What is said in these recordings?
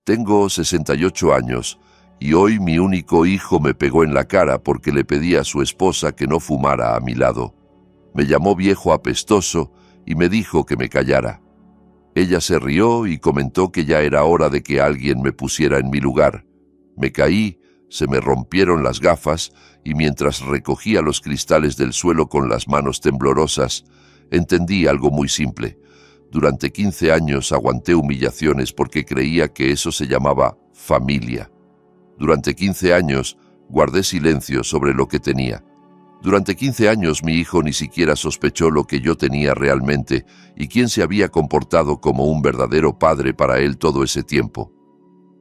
Tengo 68 años y hoy mi único hijo me pegó en la cara porque le pedí a su esposa que no fumara a mi lado. Me llamó viejo apestoso y me dijo que me callara. Ella se rió y comentó que ya era hora de que alguien me pusiera en mi lugar. Me caí, se me rompieron las gafas y mientras recogía los cristales del suelo con las manos temblorosas, entendí algo muy simple. Durante 15 años aguanté humillaciones porque creía que eso se llamaba familia. Durante 15 años guardé silencio sobre lo que tenía. Durante 15 años mi hijo ni siquiera sospechó lo que yo tenía realmente y quién se había comportado como un verdadero padre para él todo ese tiempo.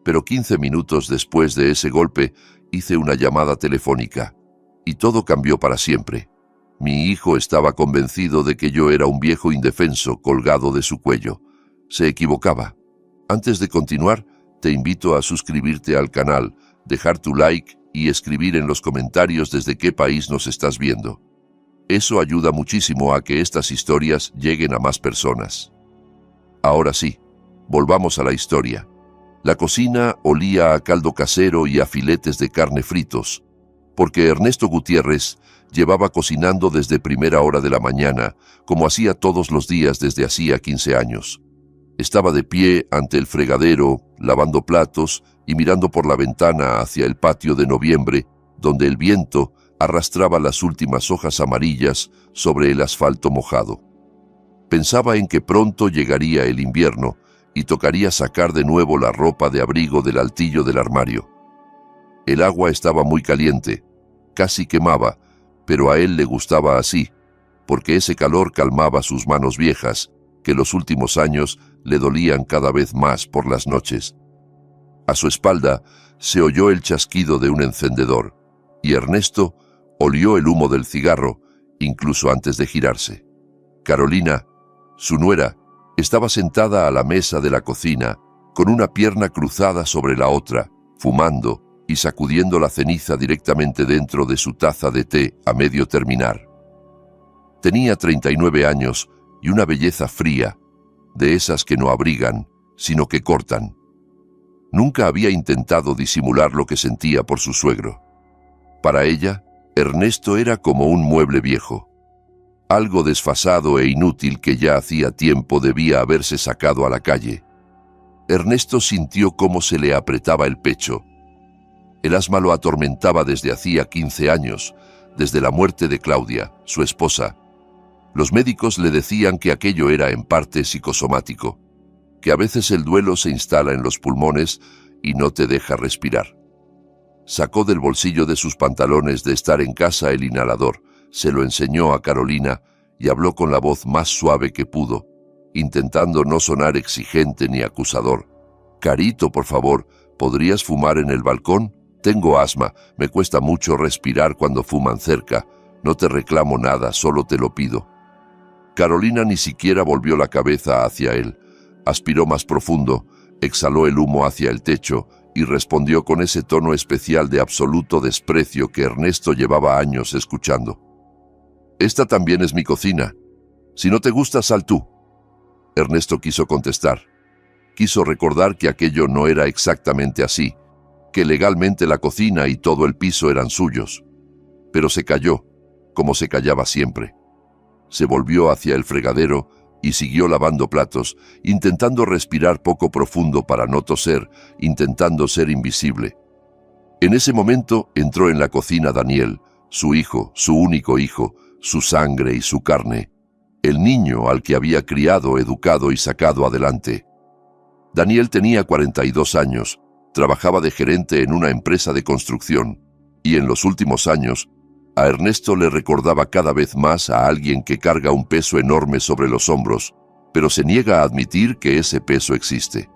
Pero 15 minutos después de ese golpe hice una llamada telefónica y todo cambió para siempre. Mi hijo estaba convencido de que yo era un viejo indefenso colgado de su cuello. Se equivocaba. Antes de continuar, te invito a suscribirte al canal, dejar tu like y escribir en los comentarios desde qué país nos estás viendo. Eso ayuda muchísimo a que estas historias lleguen a más personas. Ahora sí, volvamos a la historia. La cocina olía a caldo casero y a filetes de carne fritos, porque Ernesto Gutiérrez llevaba cocinando desde primera hora de la mañana, como hacía todos los días desde hacía 15 años. Estaba de pie ante el fregadero, lavando platos y mirando por la ventana hacia el patio de noviembre, donde el viento arrastraba las últimas hojas amarillas sobre el asfalto mojado. Pensaba en que pronto llegaría el invierno y tocaría sacar de nuevo la ropa de abrigo del altillo del armario. El agua estaba muy caliente, casi quemaba, pero a él le gustaba así, porque ese calor calmaba sus manos viejas, que los últimos años le dolían cada vez más por las noches. A su espalda se oyó el chasquido de un encendedor, y Ernesto olió el humo del cigarro, incluso antes de girarse. Carolina, su nuera, estaba sentada a la mesa de la cocina, con una pierna cruzada sobre la otra, fumando y sacudiendo la ceniza directamente dentro de su taza de té a medio terminar. Tenía 39 años y una belleza fría, de esas que no abrigan, sino que cortan. Nunca había intentado disimular lo que sentía por su suegro. Para ella, Ernesto era como un mueble viejo, algo desfasado e inútil que ya hacía tiempo debía haberse sacado a la calle. Ernesto sintió cómo se le apretaba el pecho. El asma lo atormentaba desde hacía 15 años, desde la muerte de Claudia, su esposa. Los médicos le decían que aquello era en parte psicosomático, que a veces el duelo se instala en los pulmones y no te deja respirar. Sacó del bolsillo de sus pantalones de estar en casa el inhalador, se lo enseñó a Carolina y habló con la voz más suave que pudo, intentando no sonar exigente ni acusador. «Carito, por favor, ¿podrías fumar en el balcón? Tengo asma, me cuesta mucho respirar cuando fuman cerca. No te reclamo nada, solo te lo pido». Carolina ni siquiera volvió la cabeza hacia él. Aspiró más profundo, exhaló el humo hacia el techo y respondió con ese tono especial de absoluto desprecio que Ernesto llevaba años escuchando. «Esta también es mi cocina. Si no te gusta, sal tú». Ernesto quiso contestar. Quiso recordar que aquello no era exactamente así, que legalmente la cocina y todo el piso eran suyos. Pero se calló, como se callaba siempre. Se volvió hacia el fregadero y siguió lavando platos, intentando respirar poco profundo para no toser, intentando ser invisible. En ese momento entró en la cocina Daniel, su hijo, su único hijo, su sangre y su carne, el niño al que había criado, educado y sacado adelante. Daniel tenía 42 años, trabajaba de gerente en una empresa de construcción, y en los últimos años, a Ernesto le recordaba cada vez más a alguien que carga un peso enorme sobre los hombros, pero se niega a admitir que ese peso existe.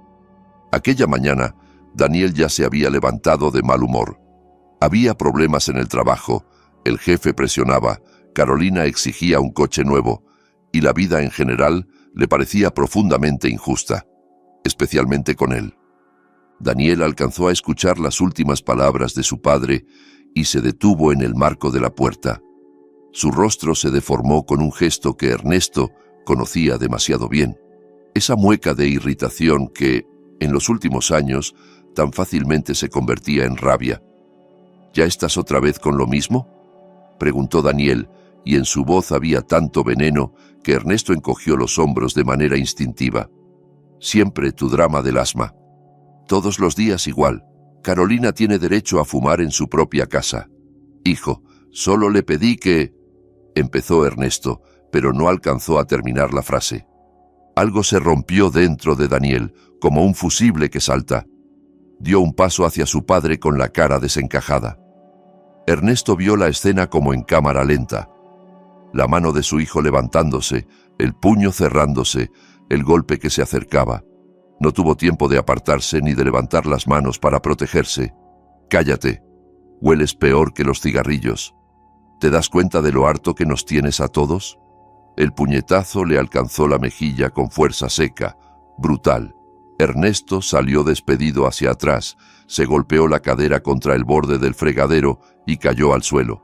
Aquella mañana, Daniel ya se había levantado de mal humor. Había problemas en el trabajo, el jefe presionaba, Carolina exigía un coche nuevo, y la vida en general le parecía profundamente injusta, especialmente con él. Daniel alcanzó a escuchar las últimas palabras de su padre y se detuvo en el marco de la puerta. Su rostro se deformó con un gesto que Ernesto conocía demasiado bien. Esa mueca de irritación que, En los últimos años, tan fácilmente se convertía en rabia. ¿Ya estás otra vez con lo mismo?, preguntó Daniel, y en su voz había tanto veneno que Ernesto encogió los hombros de manera instintiva. Siempre tu drama del asma. Todos los días igual. Carolina tiene derecho a fumar en su propia casa. Hijo, solo le pedí que... empezó Ernesto, pero no alcanzó a terminar la frase. Algo se rompió dentro de Daniel, como un fusible que salta. Dio un paso hacia su padre con la cara desencajada. Ernesto vio la escena como en cámara lenta. La mano de su hijo levantándose, el puño cerrándose, el golpe que se acercaba. No tuvo tiempo de apartarse ni de levantar las manos para protegerse. «Cállate. Hueles peor que los cigarrillos. ¿Te das cuenta de lo harto que nos tienes a todos?» El puñetazo le alcanzó la mejilla con fuerza seca, brutal. Ernesto salió despedido hacia atrás, se golpeó la cadera contra el borde del fregadero y cayó al suelo.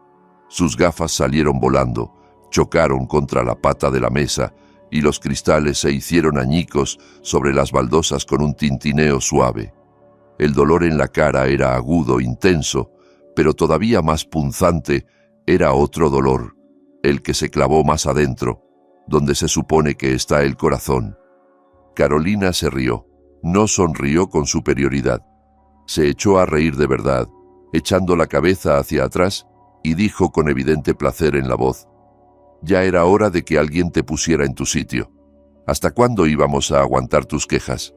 Sus gafas salieron volando, chocaron contra la pata de la mesa y los cristales se hicieron añicos sobre las baldosas con un tintineo suave. El dolor en la cara era agudo, intenso, pero todavía más punzante era otro dolor, el que se clavó más adentro, donde se supone que está el corazón. Carolina se rió. No sonrió con superioridad. Se echó a reír de verdad, echando la cabeza hacia atrás, y dijo con evidente placer en la voz: «Ya era hora de que alguien te pusiera en tu sitio. ¿Hasta cuándo íbamos a aguantar tus quejas?»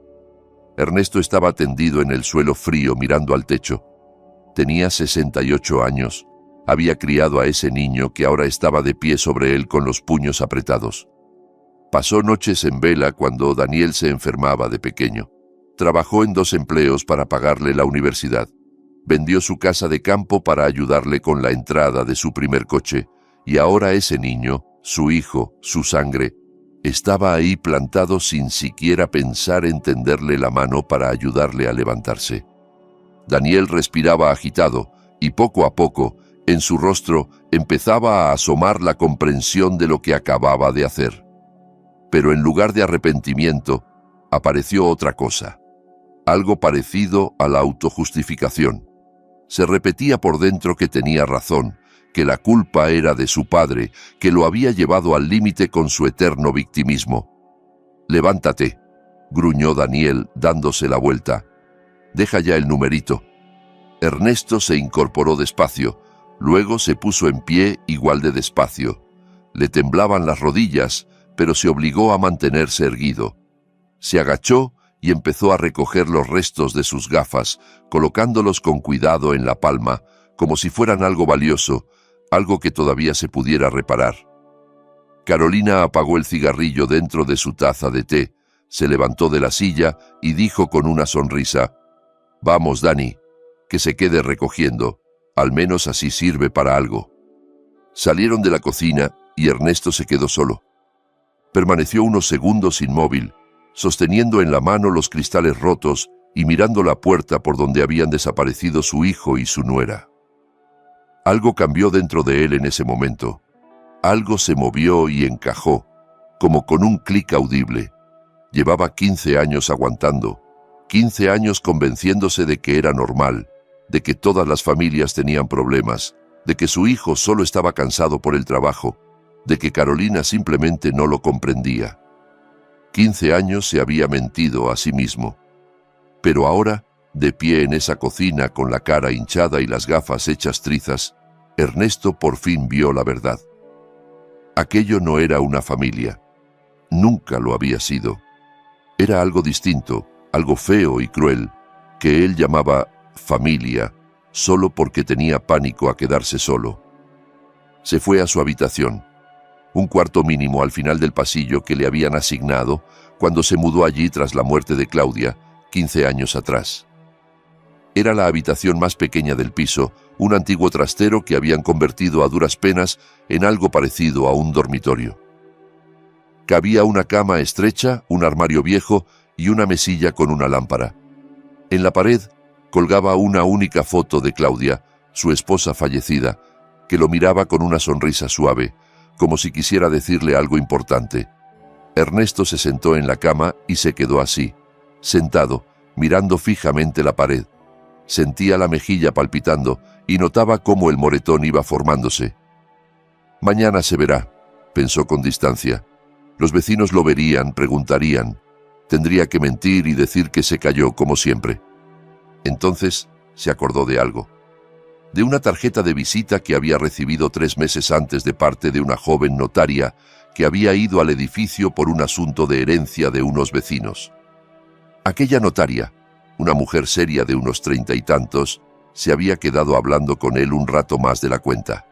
Ernesto estaba tendido en el suelo frío mirando al techo. Tenía 68 años. Había criado a ese niño que ahora estaba de pie sobre él con los puños apretados. Pasó noches en vela cuando Daniel se enfermaba de pequeño. Trabajó en 2 empleos para pagarle la universidad. Vendió su casa de campo para ayudarle con la entrada de su primer coche. Y ahora ese niño, su hijo, su sangre, estaba ahí plantado sin siquiera pensar en tenderle la mano para ayudarle a levantarse. Daniel respiraba agitado y poco a poco, en su rostro, empezaba a asomar la comprensión de lo que acababa de hacer. Pero en lugar de arrepentimiento, apareció otra cosa. Algo parecido a la autojustificación. Se repetía por dentro que tenía razón, que la culpa era de su padre, que lo había llevado al límite con su eterno victimismo. «Levántate», gruñó Daniel, dándose la vuelta. «Deja ya el numerito». Ernesto se incorporó despacio, luego se puso en pie igual de despacio. Le temblaban las rodillas, pero se obligó a mantenerse erguido. Se agachó y empezó a recoger los restos de sus gafas, colocándolos con cuidado en la palma, como si fueran algo valioso, algo que todavía se pudiera reparar. Carolina apagó el cigarrillo dentro de su taza de té, se levantó de la silla y dijo con una sonrisa: «Vamos, Dani, que se quede recogiendo, al menos así sirve para algo». Salieron de la cocina y Ernesto se quedó solo. Permaneció unos segundos inmóvil, sosteniendo en la mano los cristales rotos y mirando la puerta por donde habían desaparecido su hijo y su nuera. Algo cambió dentro de él en ese momento. Algo se movió y encajó, como con un clic audible. Llevaba 15 años aguantando, 15 años convenciéndose de que era normal, de que todas las familias tenían problemas, de que su hijo solo estaba cansado por el trabajo, de que Carolina simplemente no lo comprendía. 15 años se había mentido a sí mismo. Pero ahora, de pie en esa cocina con la cara hinchada y las gafas hechas trizas, Ernesto por fin vio la verdad. Aquello no era una familia. Nunca lo había sido. Era algo distinto, algo feo y cruel, que él llamaba familia, solo porque tenía pánico a quedarse solo. Se fue a su habitación, un cuarto mínimo al final del pasillo que le habían asignado cuando se mudó allí tras la muerte de Claudia, 15 años atrás. Era la habitación más pequeña del piso, un antiguo trastero que habían convertido a duras penas en algo parecido a un dormitorio. Cabía una cama estrecha, un armario viejo y una mesilla con una lámpara. En la pared colgaba una única foto de Claudia, su esposa fallecida, que lo miraba con una sonrisa suave, como si quisiera decirle algo importante. Ernesto se sentó en la cama y se quedó así, sentado, mirando fijamente la pared. Sentía la mejilla palpitando y notaba cómo el moretón iba formándose. Mañana se verá, pensó con distancia. Los vecinos lo verían, preguntarían. Tendría que mentir y decir que se cayó como siempre. Entonces se acordó de algo. De una tarjeta de visita que había recibido 3 meses antes de parte de una joven notaria que había ido al edificio por un asunto de herencia de unos vecinos. Aquella notaria, una mujer seria de unos 30 y tantos, se había quedado hablando con él un rato más de la cuenta.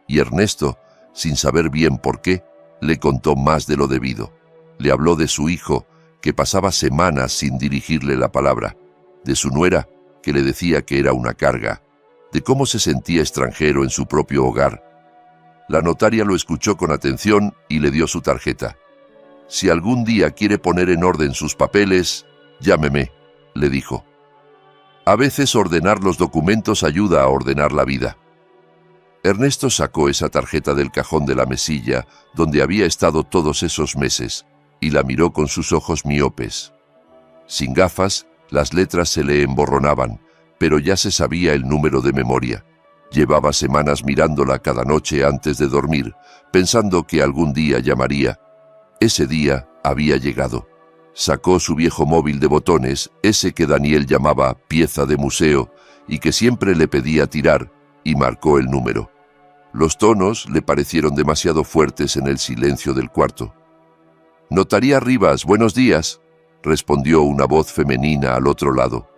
Y Ernesto, sin saber bien por qué, le contó más de lo debido. Le habló de su hijo, que pasaba semanas sin dirigirle la palabra, de su nuera, que le decía que era una carga, de cómo se sentía extranjero en su propio hogar. La notaria lo escuchó con atención y le dio su tarjeta. «Si algún día quiere poner en orden sus papeles, llámeme», le dijo. «A veces ordenar los documentos ayuda a ordenar la vida». Ernesto sacó esa tarjeta del cajón de la mesilla, donde había estado todos esos meses, y la miró con sus ojos miopes. Sin gafas, las letras se le emborronaban, pero ya se sabía el número de memoria. Llevaba semanas mirándola cada noche antes de dormir, pensando que algún día llamaría. Ese día había llegado. Sacó su viejo móvil de botones, ese que Daniel llamaba pieza de museo, y que siempre le pedía tirar, y marcó el número. Los tonos le parecieron demasiado fuertes en el silencio del cuarto. «Notaría Rivas, buenos días», respondió una voz femenina al otro lado.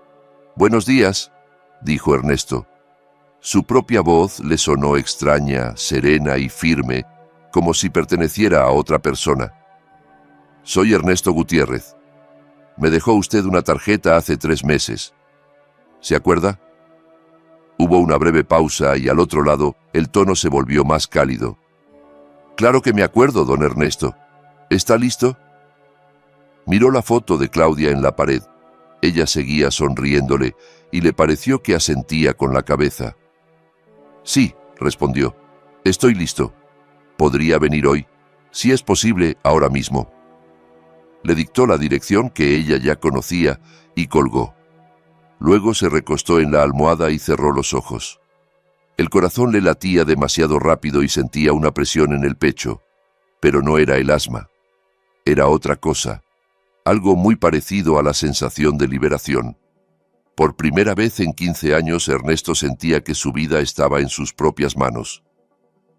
«Buenos días», dijo Ernesto. Su propia voz le sonó extraña, serena y firme, como si perteneciera a otra persona. «Soy Ernesto Gutiérrez. Me dejó usted una tarjeta hace 3 meses. ¿Se acuerda?» Hubo una breve pausa y al otro lado el tono se volvió más cálido. «Claro que me acuerdo, don Ernesto. ¿Está listo?» Miró la foto de Claudia en la pared. Ella seguía sonriéndole y le pareció que asentía con la cabeza. «Sí», respondió. «Estoy listo. ¿Podría venir hoy? Si es posible, ahora mismo». Le dictó la dirección que ella ya conocía y colgó. Luego se recostó en la almohada y cerró los ojos. El corazón le latía demasiado rápido y sentía una presión en el pecho, pero no era el asma. Era otra cosa, algo muy parecido a la sensación de liberación. Por primera vez en 15 años Ernesto sentía que su vida estaba en sus propias manos.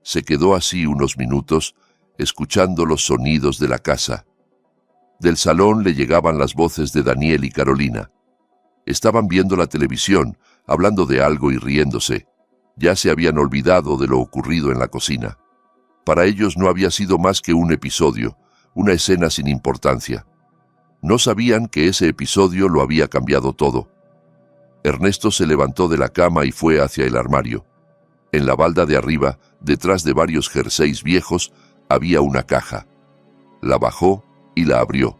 Se quedó así unos minutos, escuchando los sonidos de la casa. Del salón le llegaban las voces de Daniel y Carolina. Estaban viendo la televisión, hablando de algo y riéndose. Ya se habían olvidado de lo ocurrido en la cocina. Para ellos no había sido más que un episodio, una escena sin importancia. No sabían que ese episodio lo había cambiado todo. Ernesto se levantó de la cama y fue hacia el armario. En la balda de arriba, detrás de varios jerseys viejos, había una caja. La bajó y la abrió.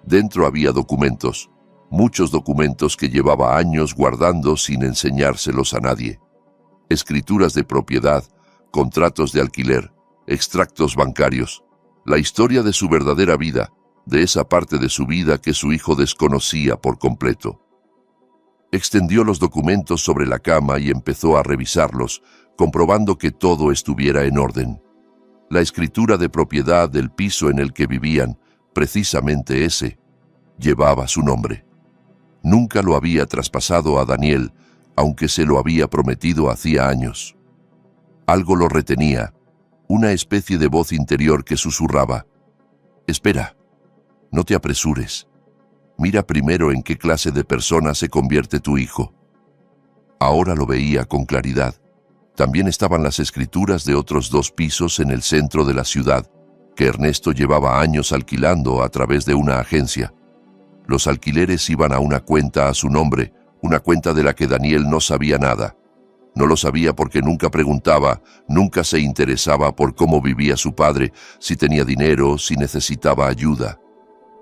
Dentro había documentos, muchos documentos que llevaba años guardando sin enseñárselos a nadie. Escrituras de propiedad, contratos de alquiler, extractos bancarios, la historia de su verdadera vida, de esa parte de su vida que su hijo desconocía por completo. Extendió los documentos sobre la cama y empezó a revisarlos, comprobando que todo estuviera en orden. La escritura de propiedad del piso en el que vivían, precisamente ese, llevaba su nombre. Nunca lo había traspasado a Daniel, aunque se lo había prometido hacía años. Algo lo retenía, una especie de voz interior que susurraba: «Espera, no te apresures. Mira primero en qué clase de persona se convierte tu hijo». Ahora lo veía con claridad. También estaban las escrituras de otros 2 pisos en el centro de la ciudad, que Ernesto llevaba años alquilando a través de una agencia. Los alquileres iban a una cuenta a su nombre, una cuenta de la que Daniel no sabía nada. No lo sabía porque nunca preguntaba, nunca se interesaba por cómo vivía su padre, si tenía dinero, si necesitaba ayuda.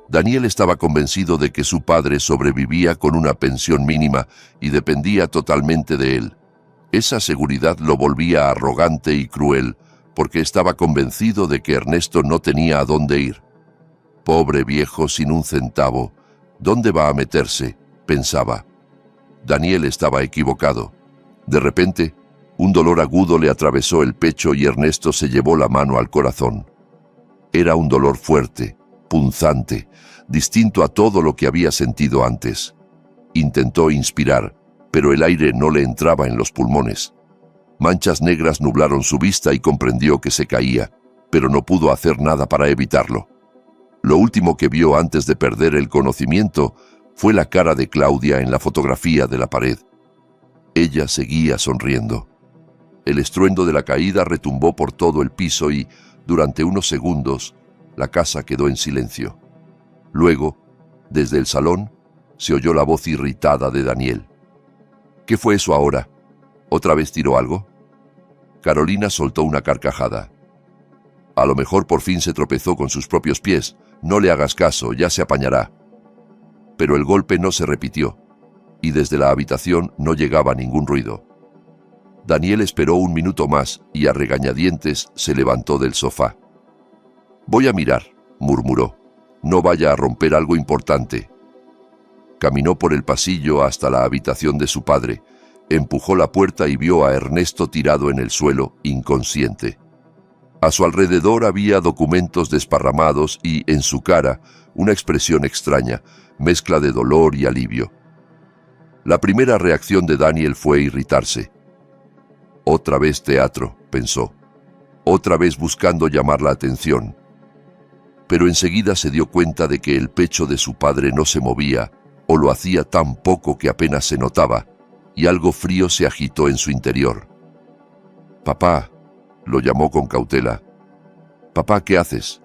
Daniel estaba convencido de que su padre sobrevivía con una pensión mínima y dependía totalmente de él. Esa seguridad lo volvía arrogante y cruel, porque estaba convencido de que Ernesto no tenía a dónde ir. Pobre viejo sin un centavo, ¿dónde va a meterse?, pensaba. Daniel estaba equivocado. De repente, un dolor agudo le atravesó el pecho y Ernesto se llevó la mano al corazón. Era un dolor fuerte, punzante, distinto a todo lo que había sentido antes. Intentó inspirar, pero el aire no le entraba en los pulmones. Manchas negras nublaron su vista y comprendió que se caía, pero no pudo hacer nada para evitarlo. Lo último que vio antes de perder el conocimiento fue la cara de Claudia en la fotografía de la pared. Ella seguía sonriendo. El estruendo de la caída retumbó por todo el piso y, durante unos segundos, la casa quedó en silencio. Luego, desde el salón, se oyó la voz irritada de Daniel. ¿Qué fue eso ahora? ¿Otra vez tiró algo? Carolina soltó una carcajada. A lo mejor por fin se tropezó con sus propios pies. No le hagas caso, ya se apañará. Pero el golpe no se repitió, y desde la habitación no llegaba ningún ruido. Daniel esperó un minuto más y a regañadientes se levantó del sofá. «Voy a mirar», murmuró. «No vaya a romper algo importante». Caminó por el pasillo hasta la habitación de su padre, empujó la puerta y vio a Ernesto tirado en el suelo, inconsciente. A su alrededor había documentos desparramados y, en su cara, una expresión extraña, mezcla de dolor y alivio. La primera reacción de Daniel fue irritarse. Otra vez teatro, pensó. Otra vez buscando llamar la atención. Pero enseguida se dio cuenta de que el pecho de su padre no se movía, o lo hacía tan poco que apenas se notaba, y algo frío se agitó en su interior. «Papá», lo llamó con cautela. «Papá, ¿qué haces?»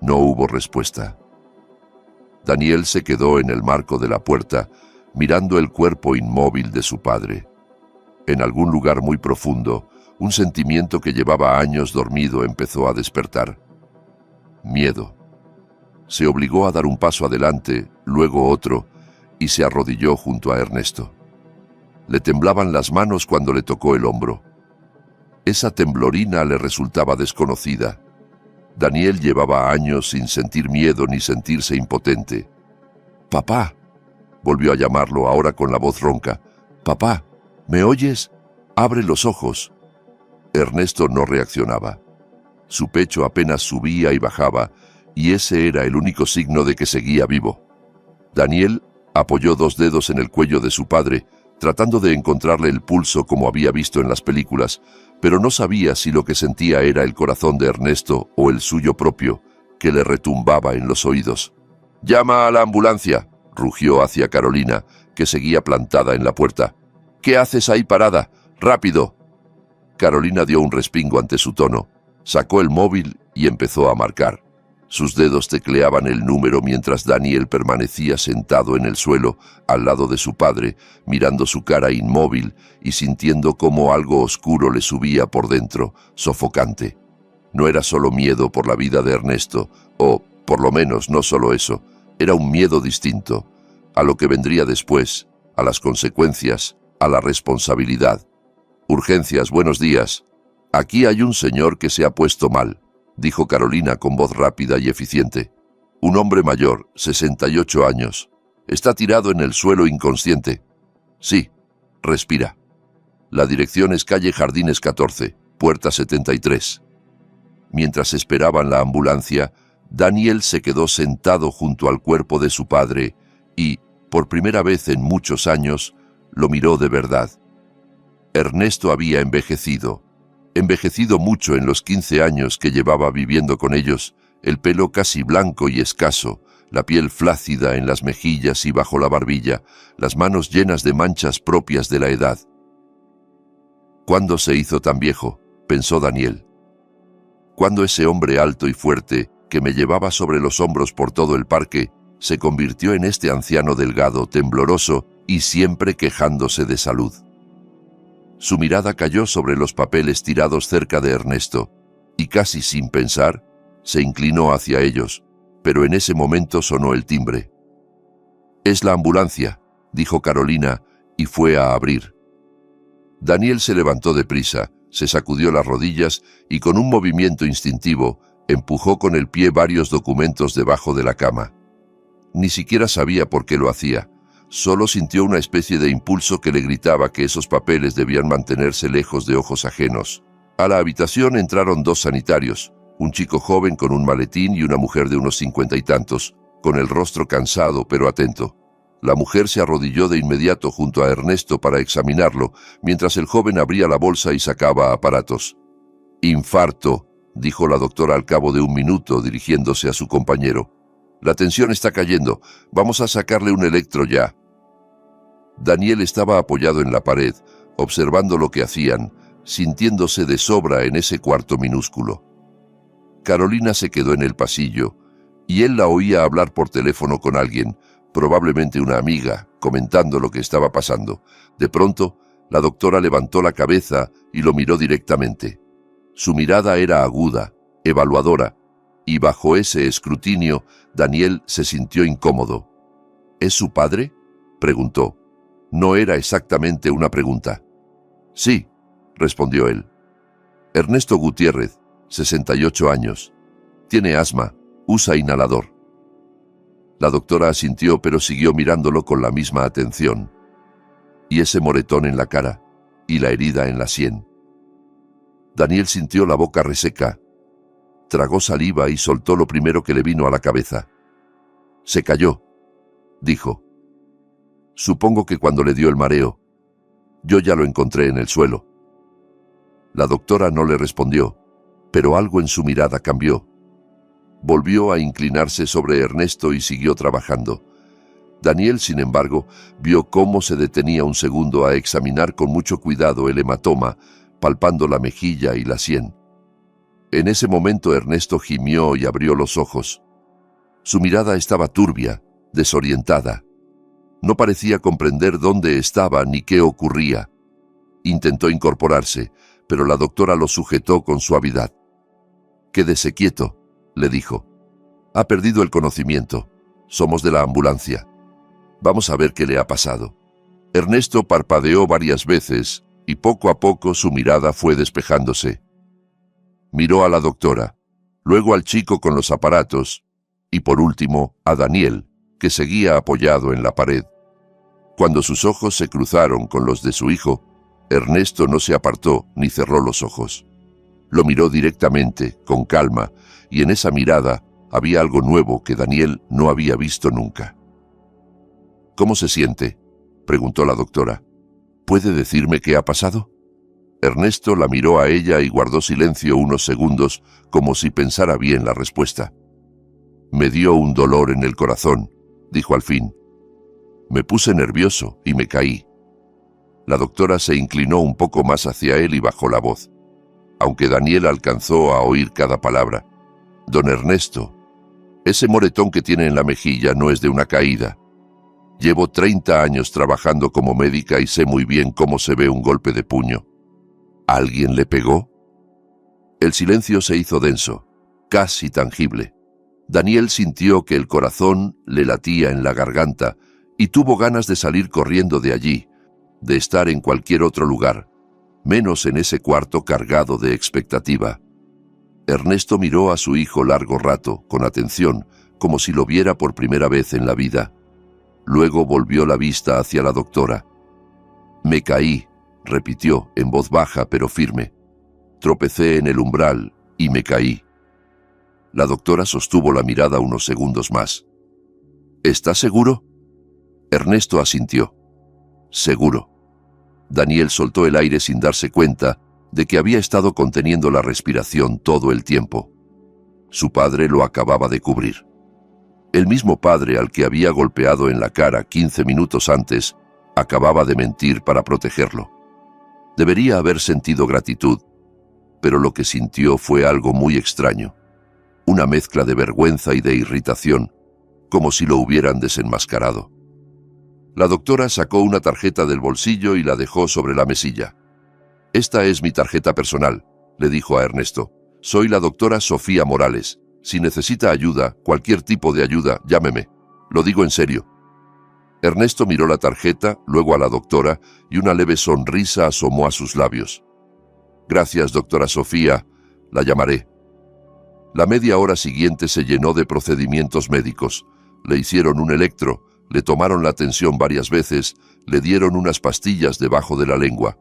No hubo respuesta. Daniel se quedó en el marco de la puerta, mirando el cuerpo inmóvil de su padre. En algún lugar muy profundo, un sentimiento que llevaba años dormido empezó a despertar. Miedo. Se obligó a dar un paso adelante, luego otro, y se arrodilló junto a Ernesto. Le temblaban las manos cuando le tocó el hombro. Esa temblorina le resultaba desconocida. Daniel llevaba años sin sentir miedo ni sentirse impotente. «Papá», volvió a llamarlo ahora con la voz ronca. «Papá, ¿me oyes? Abre los ojos». Ernesto no reaccionaba. Su pecho apenas subía y bajaba, y ese era el único signo de que seguía vivo. Daniel apoyó dos dedos en el cuello de su padre, tratando de encontrarle el pulso como había visto en las películas, pero no sabía si lo que sentía era el corazón de Ernesto o el suyo propio, que le retumbaba en los oídos. «Llama a la ambulancia», rugió hacia Carolina, que seguía plantada en la puerta. «¿Qué haces ahí parada? ¡Rápido!». Carolina dio un respingo ante su tono, sacó el móvil y empezó a marcar. Sus dedos tecleaban el número mientras Daniel permanecía sentado en el suelo, al lado de su padre, mirando su cara inmóvil y sintiendo cómo algo oscuro le subía por dentro, sofocante. No era solo miedo por la vida de Ernesto, o, por lo menos, no solo eso, era un miedo distinto, a lo que vendría después, a las consecuencias, a la responsabilidad. «Urgencias, buenos días. Aquí hay un señor que se ha puesto mal», dijo Carolina con voz rápida y eficiente. «Un hombre mayor, 68 años. Está tirado en el suelo inconsciente». «Sí, respira». La dirección es calle Jardines 14, puerta 73. Mientras esperaban la ambulancia, Daniel se quedó sentado junto al cuerpo de su padre y, por primera vez en muchos años, lo miró de verdad. Ernesto había envejecido mucho en los 15 años que llevaba viviendo con ellos, el pelo casi blanco y escaso, la piel flácida en las mejillas y bajo la barbilla, las manos llenas de manchas propias de la edad. «¿Cuándo se hizo tan viejo?», pensó Daniel. «¿Cuándo ese hombre alto y fuerte, que me llevaba sobre los hombros por todo el parque, se convirtió en este anciano delgado, tembloroso y siempre quejándose de salud?» Su mirada cayó sobre los papeles tirados cerca de Ernesto, y casi sin pensar, se inclinó hacia ellos, pero en ese momento sonó el timbre. «Es la ambulancia», dijo Carolina, y fue a abrir. Daniel se levantó deprisa, se sacudió las rodillas y con un movimiento instintivo empujó con el pie varios documentos debajo de la cama. Ni siquiera sabía por qué lo hacía. Solo sintió una especie de impulso que le gritaba que esos papeles debían mantenerse lejos de ojos ajenos. A la habitación entraron 2 sanitarios, un chico joven con un maletín y una mujer de unos 50 y tantos, con el rostro cansado pero atento. La mujer se arrodilló de inmediato junto a Ernesto para examinarlo, mientras el joven abría la bolsa y sacaba aparatos. «Infarto», dijo la doctora al cabo de 1 minuto, dirigiéndose a su compañero. «La tensión está cayendo. Vamos a sacarle un electro ya». Daniel estaba apoyado en la pared, observando lo que hacían, sintiéndose de sobra en ese cuarto minúsculo. Carolina se quedó en el pasillo, y él la oía hablar por teléfono con alguien, probablemente una amiga, comentando lo que estaba pasando. De pronto, la doctora levantó la cabeza y lo miró directamente. Su mirada era aguda, evaluadora, y bajo ese escrutinio, Daniel se sintió incómodo. «¿Es su padre?», preguntó. No era exactamente una pregunta. «Sí», respondió él. «Ernesto Gutiérrez, 68 años. Tiene asma, usa inhalador». La doctora asintió, pero siguió mirándolo con la misma atención. «¿Y ese moretón en la cara? ¿Y la herida en la sien?». Daniel sintió la boca reseca. Tragó saliva y soltó lo primero que le vino a la cabeza. «Se cayó», dijo. «Supongo que cuando le dio el mareo. Yo ya lo encontré en el suelo». La doctora no le respondió, pero algo en su mirada cambió. Volvió a inclinarse sobre Ernesto y siguió trabajando. Daniel, sin embargo, vio cómo se detenía un segundo a examinar con mucho cuidado el hematoma, palpando la mejilla y la sien. En ese momento Ernesto gimió y abrió los ojos. Su mirada estaba turbia, desorientada. No parecía comprender dónde estaba ni qué ocurría. Intentó incorporarse, pero la doctora lo sujetó con suavidad. «Quédese quieto», le dijo. «Ha perdido el conocimiento. Somos de la ambulancia. Vamos a ver qué le ha pasado». Ernesto parpadeó varias veces y poco a poco su mirada fue despejándose. Miró a la doctora, luego al chico con los aparatos y por último a Daniel, que seguía apoyado en la pared. Cuando sus ojos se cruzaron con los de su hijo, Ernesto no se apartó ni cerró los ojos. Lo miró directamente, con calma, y en esa mirada había algo nuevo que Daniel no había visto nunca. «¿Cómo se siente?», preguntó la doctora. «¿Puede decirme qué ha pasado?». Ernesto la miró a ella y guardó silencio unos segundos, como si pensara bien la respuesta. «Me dio un dolor en el corazón», dijo al fin. «Me puse nervioso y me caí». La doctora se inclinó un poco más hacia él y bajó la voz, aunque Daniel alcanzó a oír cada palabra. «Don Ernesto, ese moretón que tiene en la mejilla no es de una caída. Llevo 30 años trabajando como médica y sé muy bien cómo se ve un golpe de puño. ¿Alguien le pegó?». El silencio se hizo denso, casi tangible. Daniel sintió que el corazón le latía en la garganta y tuvo ganas de salir corriendo de allí, de estar en cualquier otro lugar, menos en ese cuarto cargado de expectativa. Ernesto miró a su hijo largo rato, con atención, como si lo viera por primera vez en la vida. Luego volvió la vista hacia la doctora. «Me caí», repitió en voz baja pero firme. «Tropecé en el umbral y me caí». La doctora sostuvo la mirada unos segundos más. «¿Estás seguro?». Ernesto asintió. «Seguro». Daniel soltó el aire sin darse cuenta de que había estado conteniendo la respiración todo el tiempo. Su padre lo acababa de cubrir. El mismo padre al que había golpeado en la cara 15 minutos antes acababa de mentir para protegerlo. Debería haber sentido gratitud, pero lo que sintió fue algo muy extraño. Una mezcla de vergüenza y de irritación, como si lo hubieran desenmascarado. La doctora sacó una tarjeta del bolsillo y la dejó sobre la mesilla. «Esta es mi tarjeta personal», le dijo a Ernesto. «Soy la doctora Sofía Morales. Si necesita ayuda, cualquier tipo de ayuda, llámeme. Lo digo en serio». Ernesto miró la tarjeta, luego a la doctora, y una leve sonrisa asomó a sus labios. «Gracias, doctora Sofía. La llamaré». La media hora siguiente se llenó de procedimientos médicos. Le hicieron un electro, Le tomaron la tensión varias veces, le dieron unas pastillas debajo de la lengua.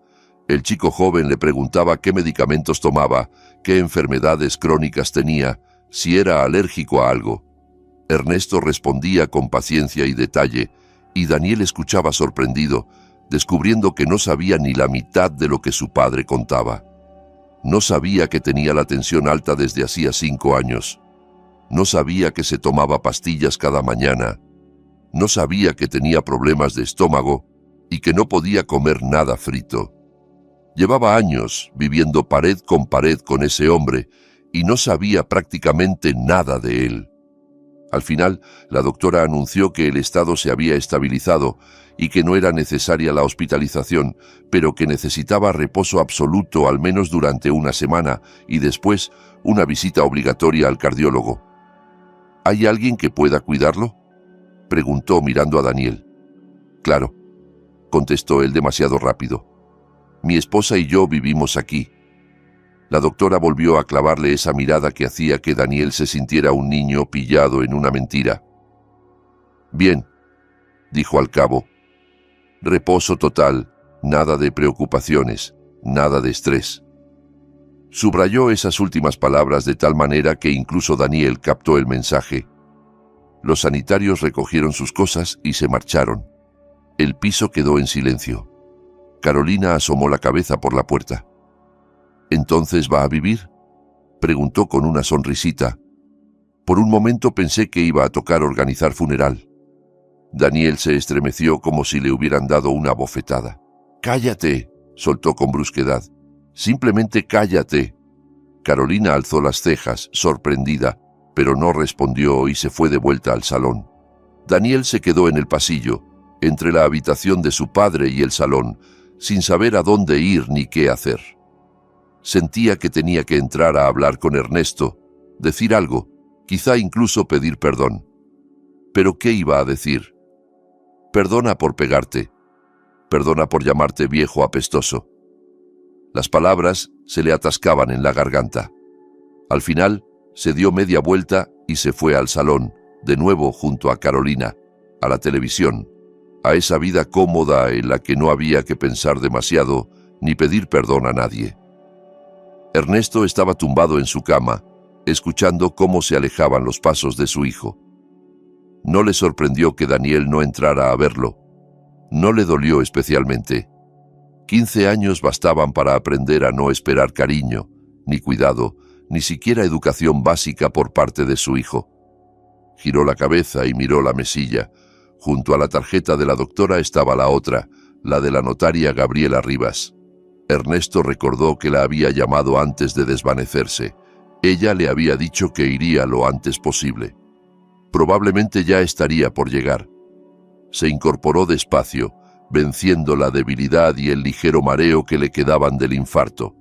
El chico joven le preguntaba qué medicamentos tomaba, qué enfermedades crónicas tenía, si era alérgico a algo. Ernesto respondía con paciencia y detalle, y Daniel escuchaba sorprendido, descubriendo que no sabía ni la mitad de lo que su padre contaba. No sabía que tenía la tensión alta desde hacía 5 años. No sabía que se tomaba pastillas cada mañana. No sabía que tenía problemas de estómago y que no podía comer nada frito. Llevaba años viviendo pared con ese hombre y no sabía prácticamente nada de él. Al final, la doctora anunció que el estado se había estabilizado y que no era necesaria la hospitalización, pero que necesitaba reposo absoluto al menos durante una semana y después una visita obligatoria al cardiólogo. ¿Hay alguien que pueda cuidarlo?, preguntó mirando a Daniel. Claro, contestó él demasiado rápido. Mi esposa y yo vivimos aquí. La doctora volvió a clavarle esa mirada que hacía que Daniel se sintiera un niño pillado en una mentira. Bien, dijo al cabo. Reposo total, nada de preocupaciones, nada de estrés. Subrayó esas últimas palabras de tal manera que incluso Daniel captó el mensaje. Los sanitarios recogieron sus cosas y se marcharon. El piso quedó en silencio. Carolina asomó la cabeza por la puerta. ¿Entonces va a vivir?, preguntó con una sonrisita. Por un momento pensé que iba a tocar organizar funeral. Daniel se estremeció como si le hubieran dado una bofetada. «¡Cállate!», soltó con brusquedad. «Simplemente cállate». Carolina alzó las cejas, sorprendida, pero no respondió y se fue de vuelta al salón. Daniel se quedó en el pasillo, entre la habitación de su padre y el salón, sin saber a dónde ir ni qué hacer. Sentía que tenía que entrar a hablar con Ernesto, decir algo, quizá incluso pedir perdón. ¿Pero qué iba a decir? Perdona por pegarte. Perdona por llamarte viejo apestoso. Las palabras se le atascaban en la garganta. Al final, se dio media vuelta y se fue al salón, de nuevo junto a Carolina, a la televisión, a esa vida cómoda en la que no había que pensar demasiado ni pedir perdón a nadie. Ernesto estaba tumbado en su cama, escuchando cómo se alejaban los pasos de su hijo. No le sorprendió que Daniel no entrara a verlo. No le dolió especialmente. 15 años bastaban para aprender a no esperar cariño, ni cuidado, ni siquiera educación básica por parte de su hijo. Giró la cabeza y miró la mesilla. Junto a la tarjeta de la doctora estaba la otra, la de la notaria Gabriela Rivas. Ernesto recordó que la había llamado antes de desvanecerse. Ella le había dicho que iría lo antes posible. Probablemente ya estaría por llegar. Se incorporó despacio, venciendo la debilidad y el ligero mareo que le quedaban del infarto.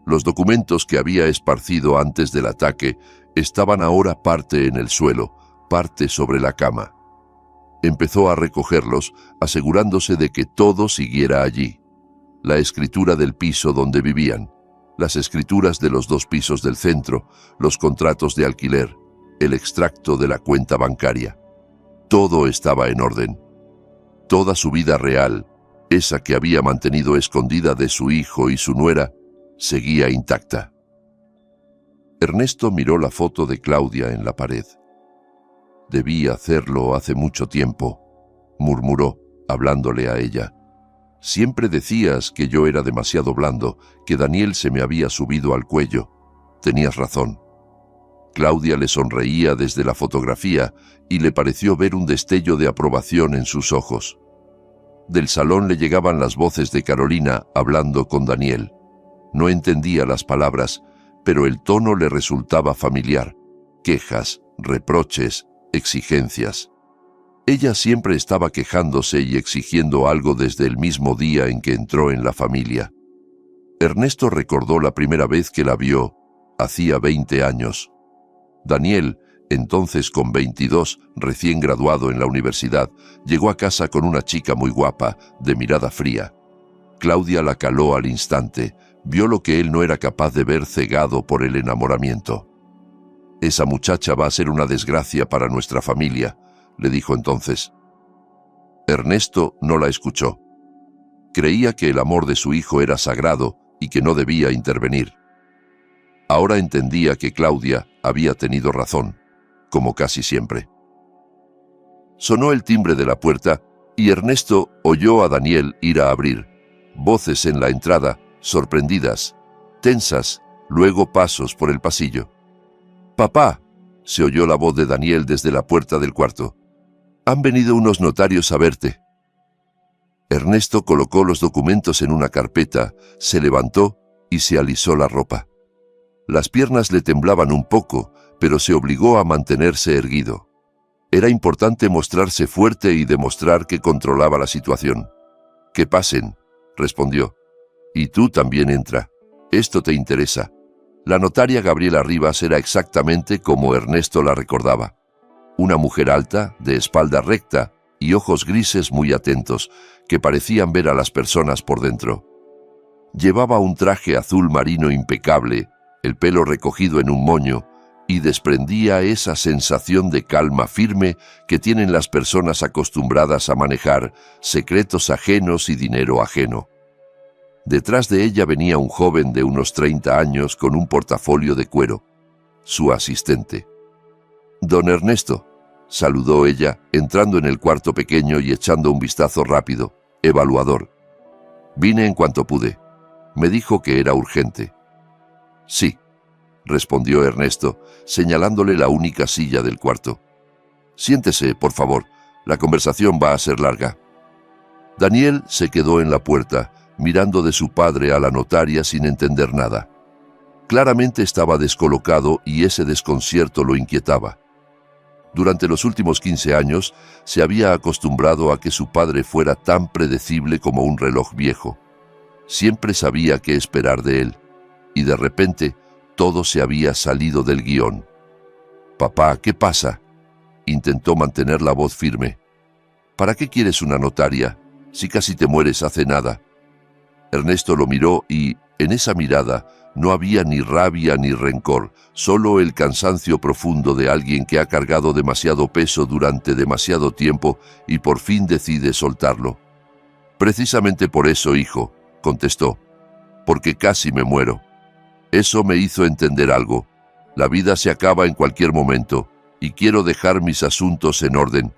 Los documentos que había esparcido antes del ataque estaban ahora parte en el suelo, parte sobre la cama. Empezó a recogerlos, asegurándose de que todo siguiera allí. La escritura del piso donde vivían, las escrituras de los 2 pisos del centro, los contratos de alquiler, el extracto de la cuenta bancaria. Todo estaba en orden. Toda su vida real, esa que había mantenido escondida de su hijo y su nuera, seguía intacta. Ernesto miró la foto de Claudia en la pared. «Debí hacerlo hace mucho tiempo», murmuró, hablándole a ella. «Siempre decías que yo era demasiado blando, que Daniel se me había subido al cuello. Tenías razón». Claudia le sonreía desde la fotografía y le pareció ver un destello de aprobación en sus ojos. Del salón le llegaban las voces de Carolina hablando con Daniel. No entendía las palabras, pero el tono le resultaba familiar. Quejas, reproches, exigencias. Ella siempre estaba quejándose y exigiendo algo desde el mismo día en que entró en la familia. Ernesto recordó la primera vez que la vio, hacía 20 años. Daniel, entonces con 22, recién graduado en la universidad, llegó a casa con una chica muy guapa, de mirada fría. Claudia la caló al instante, vio lo que él no era capaz de ver cegado por el enamoramiento. «Esa muchacha va a ser una desgracia para nuestra familia», le dijo entonces. Ernesto no la escuchó. Creía que el amor de su hijo era sagrado y que no debía intervenir. Ahora entendía que Claudia había tenido razón, como casi siempre. Sonó el timbre de la puerta y Ernesto oyó a Daniel ir a abrir. Voces en la entrada, sorprendidas, tensas, luego pasos por el pasillo. «Papá», se oyó la voz de Daniel desde la puerta del cuarto. «Han venido unos notarios a verte». Ernesto colocó los documentos en una carpeta, se levantó y se alisó la ropa. Las piernas le temblaban un poco, pero se obligó a mantenerse erguido. Era importante mostrarse fuerte y demostrar que controlaba la situación. «Que pasen», respondió. «Y tú también entra. Esto te interesa». La notaria Gabriela Rivas era exactamente como Ernesto la recordaba. Una mujer alta, de espalda recta y ojos grises muy atentos, que parecían ver a las personas por dentro. Llevaba un traje azul marino impecable, el pelo recogido en un moño, y desprendía esa sensación de calma firme que tienen las personas acostumbradas a manejar secretos ajenos y dinero ajeno. Detrás de ella venía un joven de unos 30 años con un portafolio de cuero, su asistente. «Don Ernesto», saludó ella, entrando en el cuarto pequeño y echando un vistazo rápido, evaluador. «Vine en cuanto pude. Me dijo que era urgente». «Sí», respondió Ernesto, señalándole la única silla del cuarto. «Siéntese, por favor. La conversación va a ser larga». Daniel se quedó en la puerta, mirando de su padre a la notaria sin entender nada. Claramente estaba descolocado y ese desconcierto lo inquietaba. Durante los últimos 15 años se había acostumbrado a que su padre fuera tan predecible como un reloj viejo. Siempre sabía qué esperar de él, y de repente todo se había salido del guión. «Papá, ¿qué pasa?», intentó mantener la voz firme. «¿Para qué quieres una notaria, si casi te mueres hace nada?». Ernesto lo miró y, en esa mirada, no había ni rabia ni rencor, solo el cansancio profundo de alguien que ha cargado demasiado peso durante demasiado tiempo y por fin decide soltarlo. «Precisamente por eso, hijo», contestó, «porque casi me muero. Eso me hizo entender algo. La vida se acaba en cualquier momento y quiero dejar mis asuntos en orden.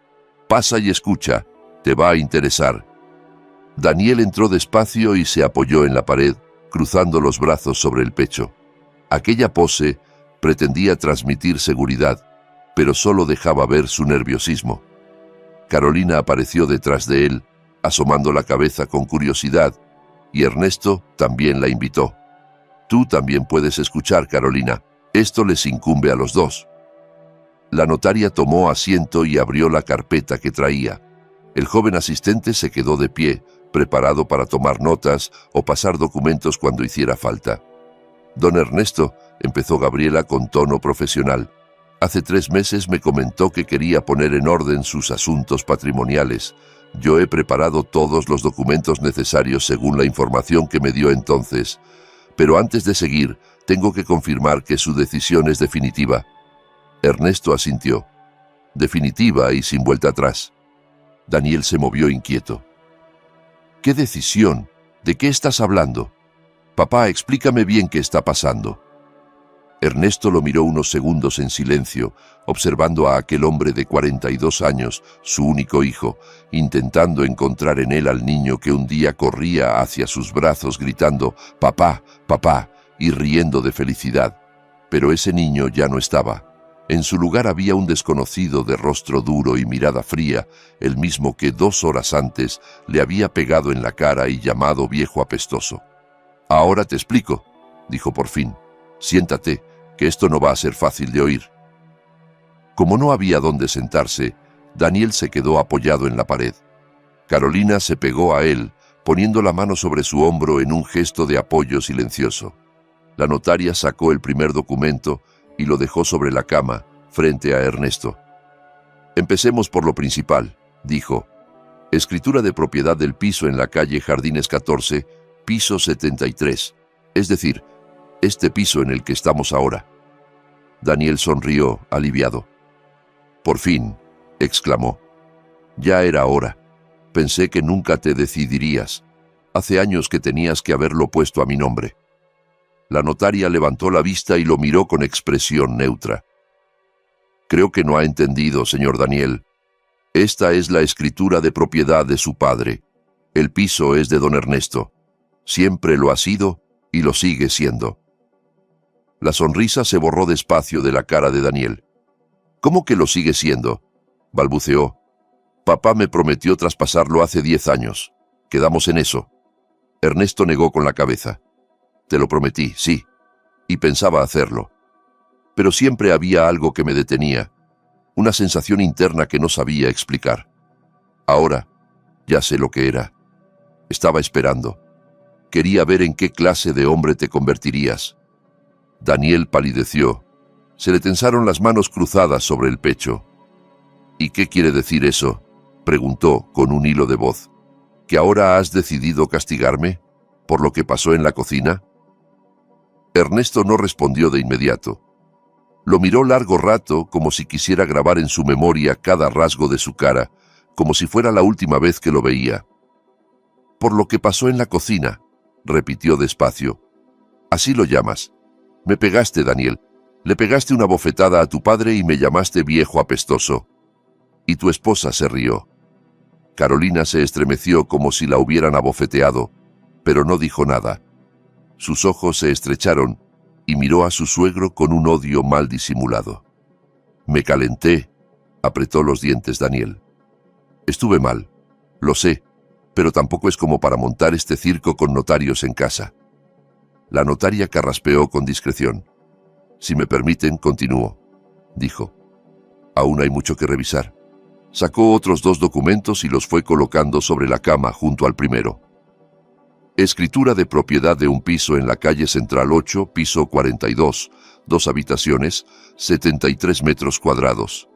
Pasa y escucha, te va a interesar». Daniel entró despacio y se apoyó en la pared, cruzando los brazos sobre el pecho. Aquella pose pretendía transmitir seguridad, pero solo dejaba ver su nerviosismo. Carolina apareció detrás de él, asomando la cabeza con curiosidad, y Ernesto también la invitó. «Tú también puedes escuchar, Carolina. Esto les incumbe a los dos». La notaria tomó asiento y abrió la carpeta que traía. El joven asistente se quedó de pie, preparado para tomar notas o pasar documentos cuando hiciera falta. «Don Ernesto», empezó Gabriela con tono profesional, «hace 3 meses me comentó que quería poner en orden sus asuntos patrimoniales. Yo he preparado todos los documentos necesarios según la información que me dio entonces. Pero antes de seguir, tengo que confirmar que su decisión es definitiva». Ernesto asintió. «Definitiva y sin vuelta atrás». Daniel se movió inquieto. «¿Qué decisión? ¿De qué estás hablando? Papá, explícame bien qué está pasando». Ernesto lo miró unos segundos en silencio, observando a aquel hombre de 42 años, su único hijo, intentando encontrar en él al niño que un día corría hacia sus brazos gritando «Papá, papá», y riendo de felicidad. Pero ese niño ya no estaba. En su lugar había un desconocido de rostro duro y mirada fría, el mismo que 2 horas antes le había pegado en la cara y llamado viejo apestoso. «Ahora te explico», dijo por fin. «Siéntate, que esto no va a ser fácil de oír». Como no había dónde sentarse, Daniel se quedó apoyado en la pared. Carolina se pegó a él, poniendo la mano sobre su hombro en un gesto de apoyo silencioso. La notaria sacó el primer documento y lo dejó sobre la cama, frente a Ernesto. «Empecemos por lo principal», dijo. «Escritura de propiedad del piso en la calle Jardines 14, piso 73. Es decir, este piso en el que estamos ahora». Daniel sonrió, aliviado. «Por fin», exclamó. «Ya era hora». Pensé que nunca te decidirías. Hace años que tenías que haberlo puesto a mi nombre. La notaria levantó la vista y lo miró con expresión neutra. Creo que no ha entendido, señor Daniel. Esta es la escritura de propiedad de su padre. El piso es de don Ernesto. Siempre lo ha sido y lo sigue siendo. La sonrisa se borró despacio de la cara de Daniel. ¿Cómo que lo sigue siendo?, balbuceó. Papá me prometió traspasarlo hace 10 años. Quedamos en eso. Ernesto negó con la cabeza. Te lo prometí, sí, y pensaba hacerlo. Pero siempre había algo que me detenía, una sensación interna que no sabía explicar. Ahora, ya sé lo que era. Estaba esperando. Quería ver en qué clase de hombre te convertirías. Daniel palideció. Se le tensaron las manos cruzadas sobre el pecho. ¿Y qué quiere decir eso?, preguntó con un hilo de voz. ¿Que ahora has decidido castigarme por lo que pasó en la cocina? Ernesto no respondió de inmediato. Lo miró largo rato como si quisiera grabar en su memoria cada rasgo de su cara, como si fuera la última vez que lo veía. Por lo que pasó en la cocina, repitió despacio. Así lo llamas. Me pegaste, Daniel. Le pegaste una bofetada a tu padre y me llamaste viejo apestoso. Y tu esposa se rió. Carolina se estremeció como si la hubieran abofeteado, pero no dijo nada. Sus ojos se estrecharon y miró a su suegro con un odio mal disimulado. Me calenté, apretó los dientes Daniel. Estuve mal, lo sé, pero tampoco es como para montar este circo con notarios en casa. La notaria carraspeó con discreción. Si me permiten, continúo, dijo. Aún hay mucho que revisar. Sacó otros 2 documentos y los fue colocando sobre la cama junto al primero. Escritura de propiedad de un piso en la calle Central 8, piso 42, 2 habitaciones, 73 metros cuadrados.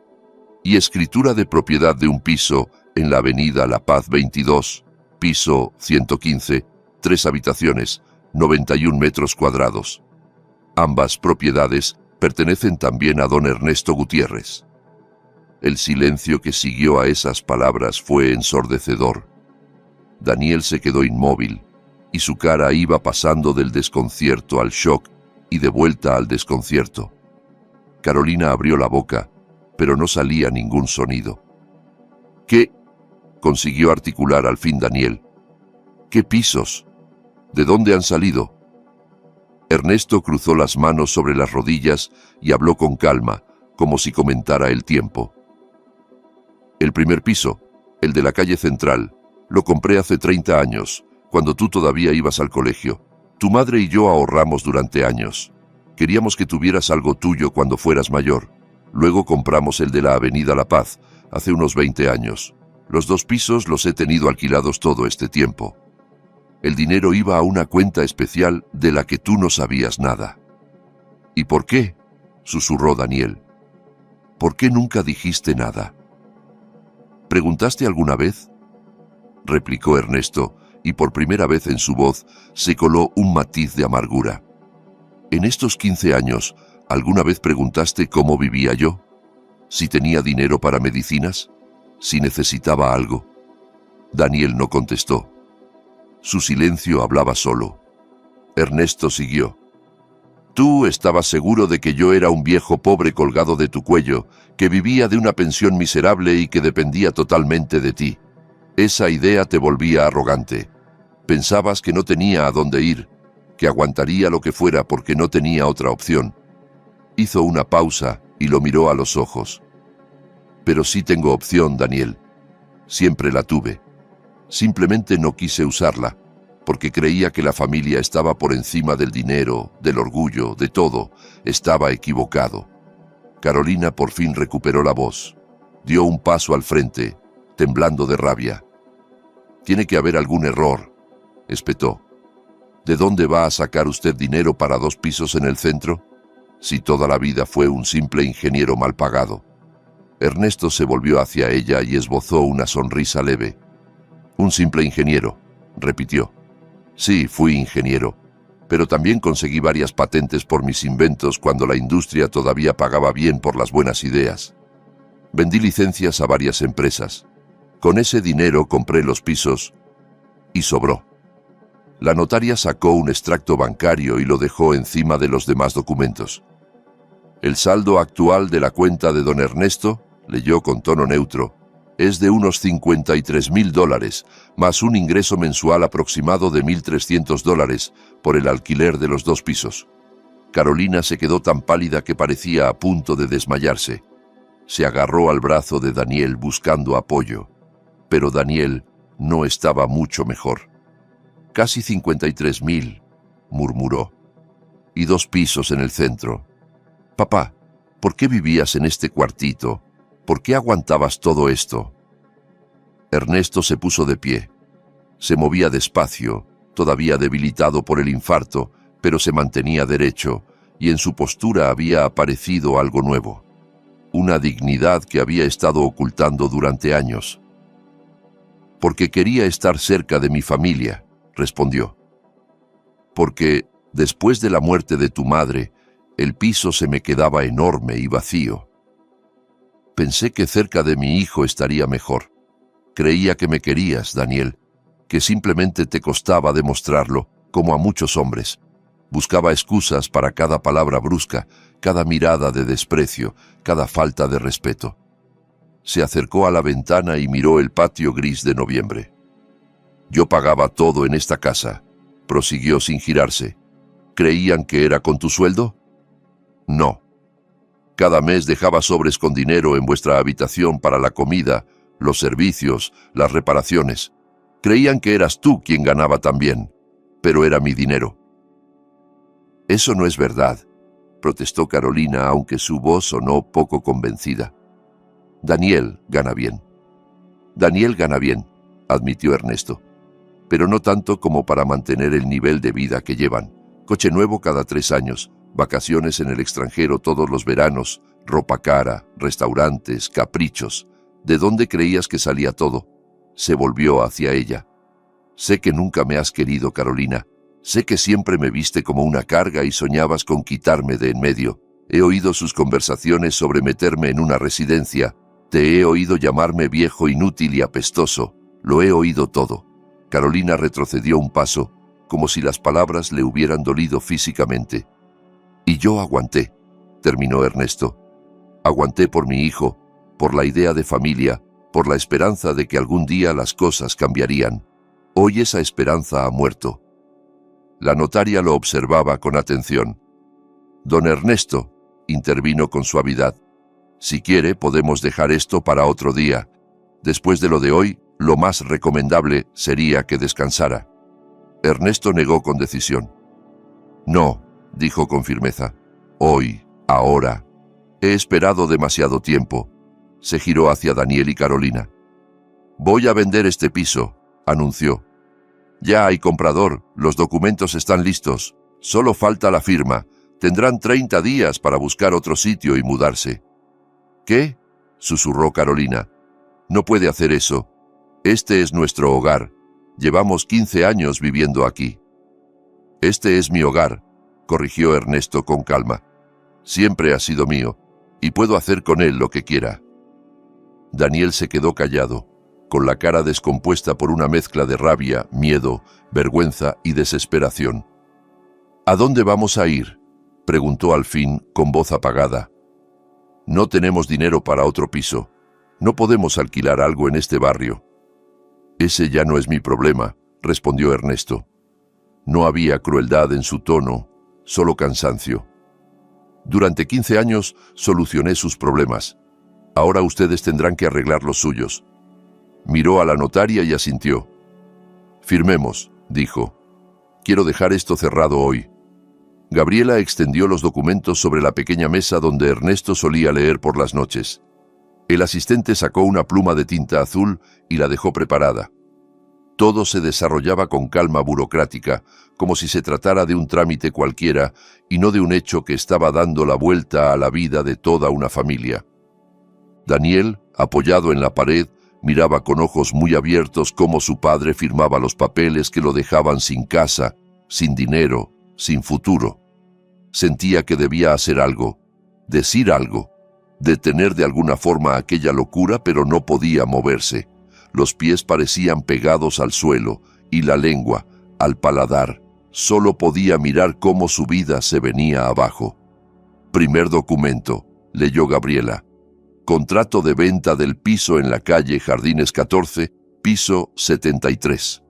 Y escritura de propiedad de un piso en la avenida La Paz 22, piso 115, 3 habitaciones, 91 metros cuadrados. Ambas propiedades pertenecen también a don Ernesto Gutiérrez. El silencio que siguió a esas palabras fue ensordecedor. Daniel se quedó inmóvil, y su cara iba pasando del desconcierto al shock y de vuelta al desconcierto. Carolina abrió la boca, pero no salía ningún sonido. ¿Qué?, consiguió articular al fin Daniel. ¿Qué pisos? ¿De dónde han salido? Ernesto cruzó las manos sobre las rodillas y habló con calma, como si comentara el tiempo. El primer piso, el de la calle Central, lo compré hace 30 años, cuando tú todavía ibas al colegio. Tu madre y yo ahorramos durante años. Queríamos que tuvieras algo tuyo cuando fueras mayor. Luego compramos el de la avenida La Paz, hace unos 20 años. Los 2 pisos los he tenido alquilados todo este tiempo. El dinero iba a una cuenta especial de la que tú no sabías nada. ¿Y por qué?, susurró Daniel. ¿Por qué nunca dijiste nada? ¿Preguntaste alguna vez?, replicó Ernesto, y por primera vez en su voz se coló un matiz de amargura. ¿En estos 15 años alguna vez preguntaste cómo vivía yo? ¿Si tenía dinero para medicinas? ¿Si necesitaba algo? Daniel no contestó. Su silencio hablaba solo. Ernesto siguió. Tú estabas seguro de que yo era un viejo pobre colgado de tu cuello, que vivía de una pensión miserable y que dependía totalmente de ti. Esa idea te volvía arrogante. Pensabas que no tenía a dónde ir, que aguantaría lo que fuera porque no tenía otra opción. Hizo una pausa y lo miró a los ojos. Pero sí tengo opción, Daniel. Siempre la tuve. Simplemente no quise usarla, porque creía que la familia estaba por encima del dinero, del orgullo, de todo. Estaba equivocado. Carolina por fin recuperó la voz. Dio un paso al frente, temblando de rabia. Tiene que haber algún error, espetó. ¿De dónde va a sacar usted dinero para 2 pisos en el centro? Si toda la vida fue un simple ingeniero mal pagado. Ernesto se volvió hacia ella y esbozó una sonrisa leve. Un simple ingeniero, repitió. Sí, fui ingeniero, pero también conseguí varias patentes por mis inventos cuando la industria todavía pagaba bien por las buenas ideas. Vendí licencias a varias empresas. Con ese dinero compré los pisos y sobró. La notaria sacó un extracto bancario y lo dejó encima de los demás documentos. El saldo actual de la cuenta de don Ernesto, leyó con tono neutro, es de unos $53.000, más un ingreso mensual aproximado de $1.300 por el alquiler de los 2 pisos. Carolina se quedó tan pálida que parecía a punto de desmayarse. Se agarró al brazo de Daniel buscando apoyo, pero Daniel no estaba mucho mejor. «Casi 53.000», murmuró. «Y 2 pisos en el centro. Papá, ¿por qué vivías en este cuartito? ¿Por qué aguantabas todo esto?» Ernesto se puso de pie. Se movía despacio, todavía debilitado por el infarto, pero se mantenía derecho, y en su postura había aparecido algo nuevo. Una dignidad que había estado ocultando durante años. «Porque quería estar cerca de mi familia», respondió. «Porque, después de la muerte de tu madre, el piso se me quedaba enorme y vacío. Pensé que cerca de mi hijo estaría mejor. Creía que me querías, Daniel, que simplemente te costaba demostrarlo, como a muchos hombres. Buscaba excusas para cada palabra brusca, cada mirada de desprecio, cada falta de respeto». Se acercó a la ventana y miró el patio gris de noviembre. «Yo pagaba todo en esta casa», prosiguió sin girarse. «¿Creían que era con tu sueldo? No. Cada mes dejaba sobres con dinero en vuestra habitación para la comida, los servicios, las reparaciones. Creían que eras tú quien ganaba también, pero era mi dinero». «Eso no es verdad», protestó Carolina, aunque su voz sonó poco convencida. «Daniel gana bien». «Daniel gana bien», admitió Ernesto, «pero no tanto como para mantener el nivel de vida que llevan. Coche nuevo cada 3 años, vacaciones en el extranjero todos los veranos, ropa cara, restaurantes, caprichos. ¿De dónde creías que salía todo?». Se volvió hacia ella. «Sé que nunca me has querido, Carolina. Sé que siempre me viste como una carga y soñabas con quitarme de en medio. He oído sus conversaciones sobre meterme en una residencia. Te he oído llamarme viejo, inútil y apestoso. Lo he oído todo». Carolina retrocedió un paso, como si las palabras le hubieran dolido físicamente. «Y yo aguanté», terminó Ernesto. «Aguanté por mi hijo, por la idea de familia, por la esperanza de que algún día las cosas cambiarían. Hoy esa esperanza ha muerto». La notaria lo observaba con atención. «Don Ernesto», intervino con suavidad, «si quiere podemos dejar esto para otro día. Después de lo de hoy, lo más recomendable sería que descansara». Ernesto negó con decisión. «No», dijo con firmeza. «Hoy, ahora. He esperado demasiado tiempo». Se giró hacia Daniel y Carolina. «Voy a vender este piso», anunció. «Ya hay comprador, los documentos están listos. Solo falta la firma. Tendrán 30 días para buscar otro sitio y mudarse». «¿Qué?», susurró Carolina. «No puede hacer eso. Este es nuestro hogar. Llevamos 15 años viviendo aquí». «Este es mi hogar», corrigió Ernesto con calma. «Siempre ha sido mío, y puedo hacer con él lo que quiera». Daniel se quedó callado, con la cara descompuesta por una mezcla de rabia, miedo, vergüenza y desesperación. «¿A dónde vamos a ir?», preguntó al fin con voz apagada. «No tenemos dinero para otro piso. No podemos alquilar algo en este barrio». «Ese ya no es mi problema», respondió Ernesto. No había crueldad en su tono, solo cansancio. «Durante 15 años solucioné sus problemas. Ahora ustedes tendrán que arreglar los suyos». Miró a la notaria y asintió. «Firmemos», dijo. «Quiero dejar esto cerrado hoy». Gabriela extendió los documentos sobre la pequeña mesa donde Ernesto solía leer por las noches. El asistente sacó una pluma de tinta azul y la dejó preparada. Todo se desarrollaba con calma burocrática, como si se tratara de un trámite cualquiera y no de un hecho que estaba dando la vuelta a la vida de toda una familia. Daniel, apoyado en la pared, miraba con ojos muy abiertos cómo su padre firmaba los papeles que lo dejaban sin casa, sin dinero, sin futuro. Sentía que debía hacer algo, decir algo, detener de alguna forma aquella locura, pero no podía moverse. Los pies parecían pegados al suelo y la lengua, al paladar. Solo podía mirar cómo su vida se venía abajo. Primer documento, leyó Gabriela. Contrato de venta del piso en la calle Jardines 14, piso 73.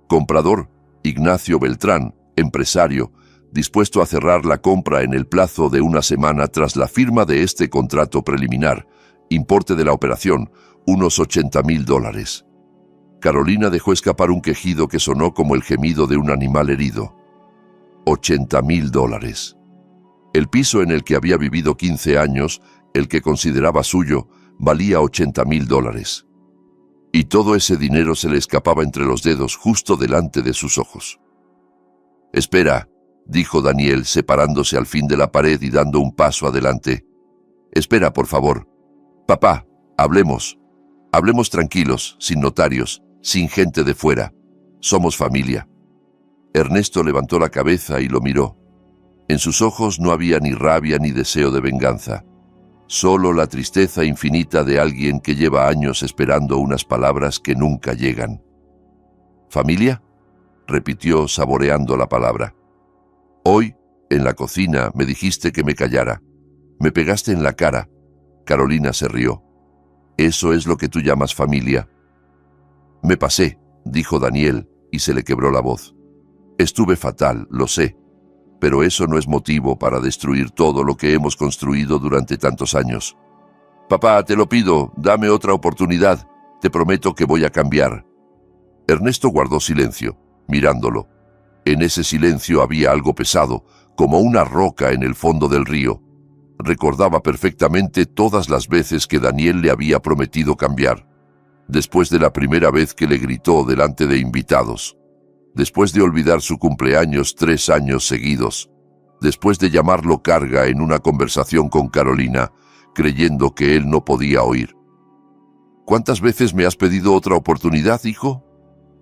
Comprador, Ignacio Beltrán, empresario, dispuesto a cerrar la compra en el plazo de una semana tras la firma de este contrato preliminar. Importe de la operación, unos $80,000. Carolina dejó escapar un quejido que sonó como el gemido de un animal herido. $80,000. El piso en el que había vivido 15 años, el que consideraba suyo, valía $80,000. Y todo ese dinero se le escapaba entre los dedos justo delante de sus ojos. «Espera», dijo Daniel, separándose al fin de la pared y dando un paso adelante. «Espera, por favor. Papá, hablemos. Hablemos tranquilos, sin notarios, sin gente de fuera. Somos familia». Ernesto levantó la cabeza y lo miró. En sus ojos no había ni rabia ni deseo de venganza. Solo la tristeza infinita de alguien que lleva años esperando unas palabras que nunca llegan. «¿Familia?», repitió saboreando la palabra. «Hoy, en la cocina, me dijiste que me callara. Me pegaste en la cara». Carolina se rió. «¿Eso es lo que tú llamas familia?». «Me pasé», dijo Daniel, y se le quebró la voz. «Estuve fatal, lo sé, pero eso no es motivo para destruir todo lo que hemos construido durante tantos años. Papá, te lo pido, dame otra oportunidad. Te prometo que voy a cambiar». Ernesto guardó silencio, mirándolo. En ese silencio había algo pesado, como una roca en el fondo del río. Recordaba perfectamente todas las veces que Daniel le había prometido cambiar. Después de la primera vez que le gritó delante de invitados. Después de olvidar su cumpleaños 3 años seguidos. Después de llamarlo carga en una conversación con Carolina, creyendo que él no podía oír. «¿Cuántas veces me has pedido otra oportunidad, hijo?»,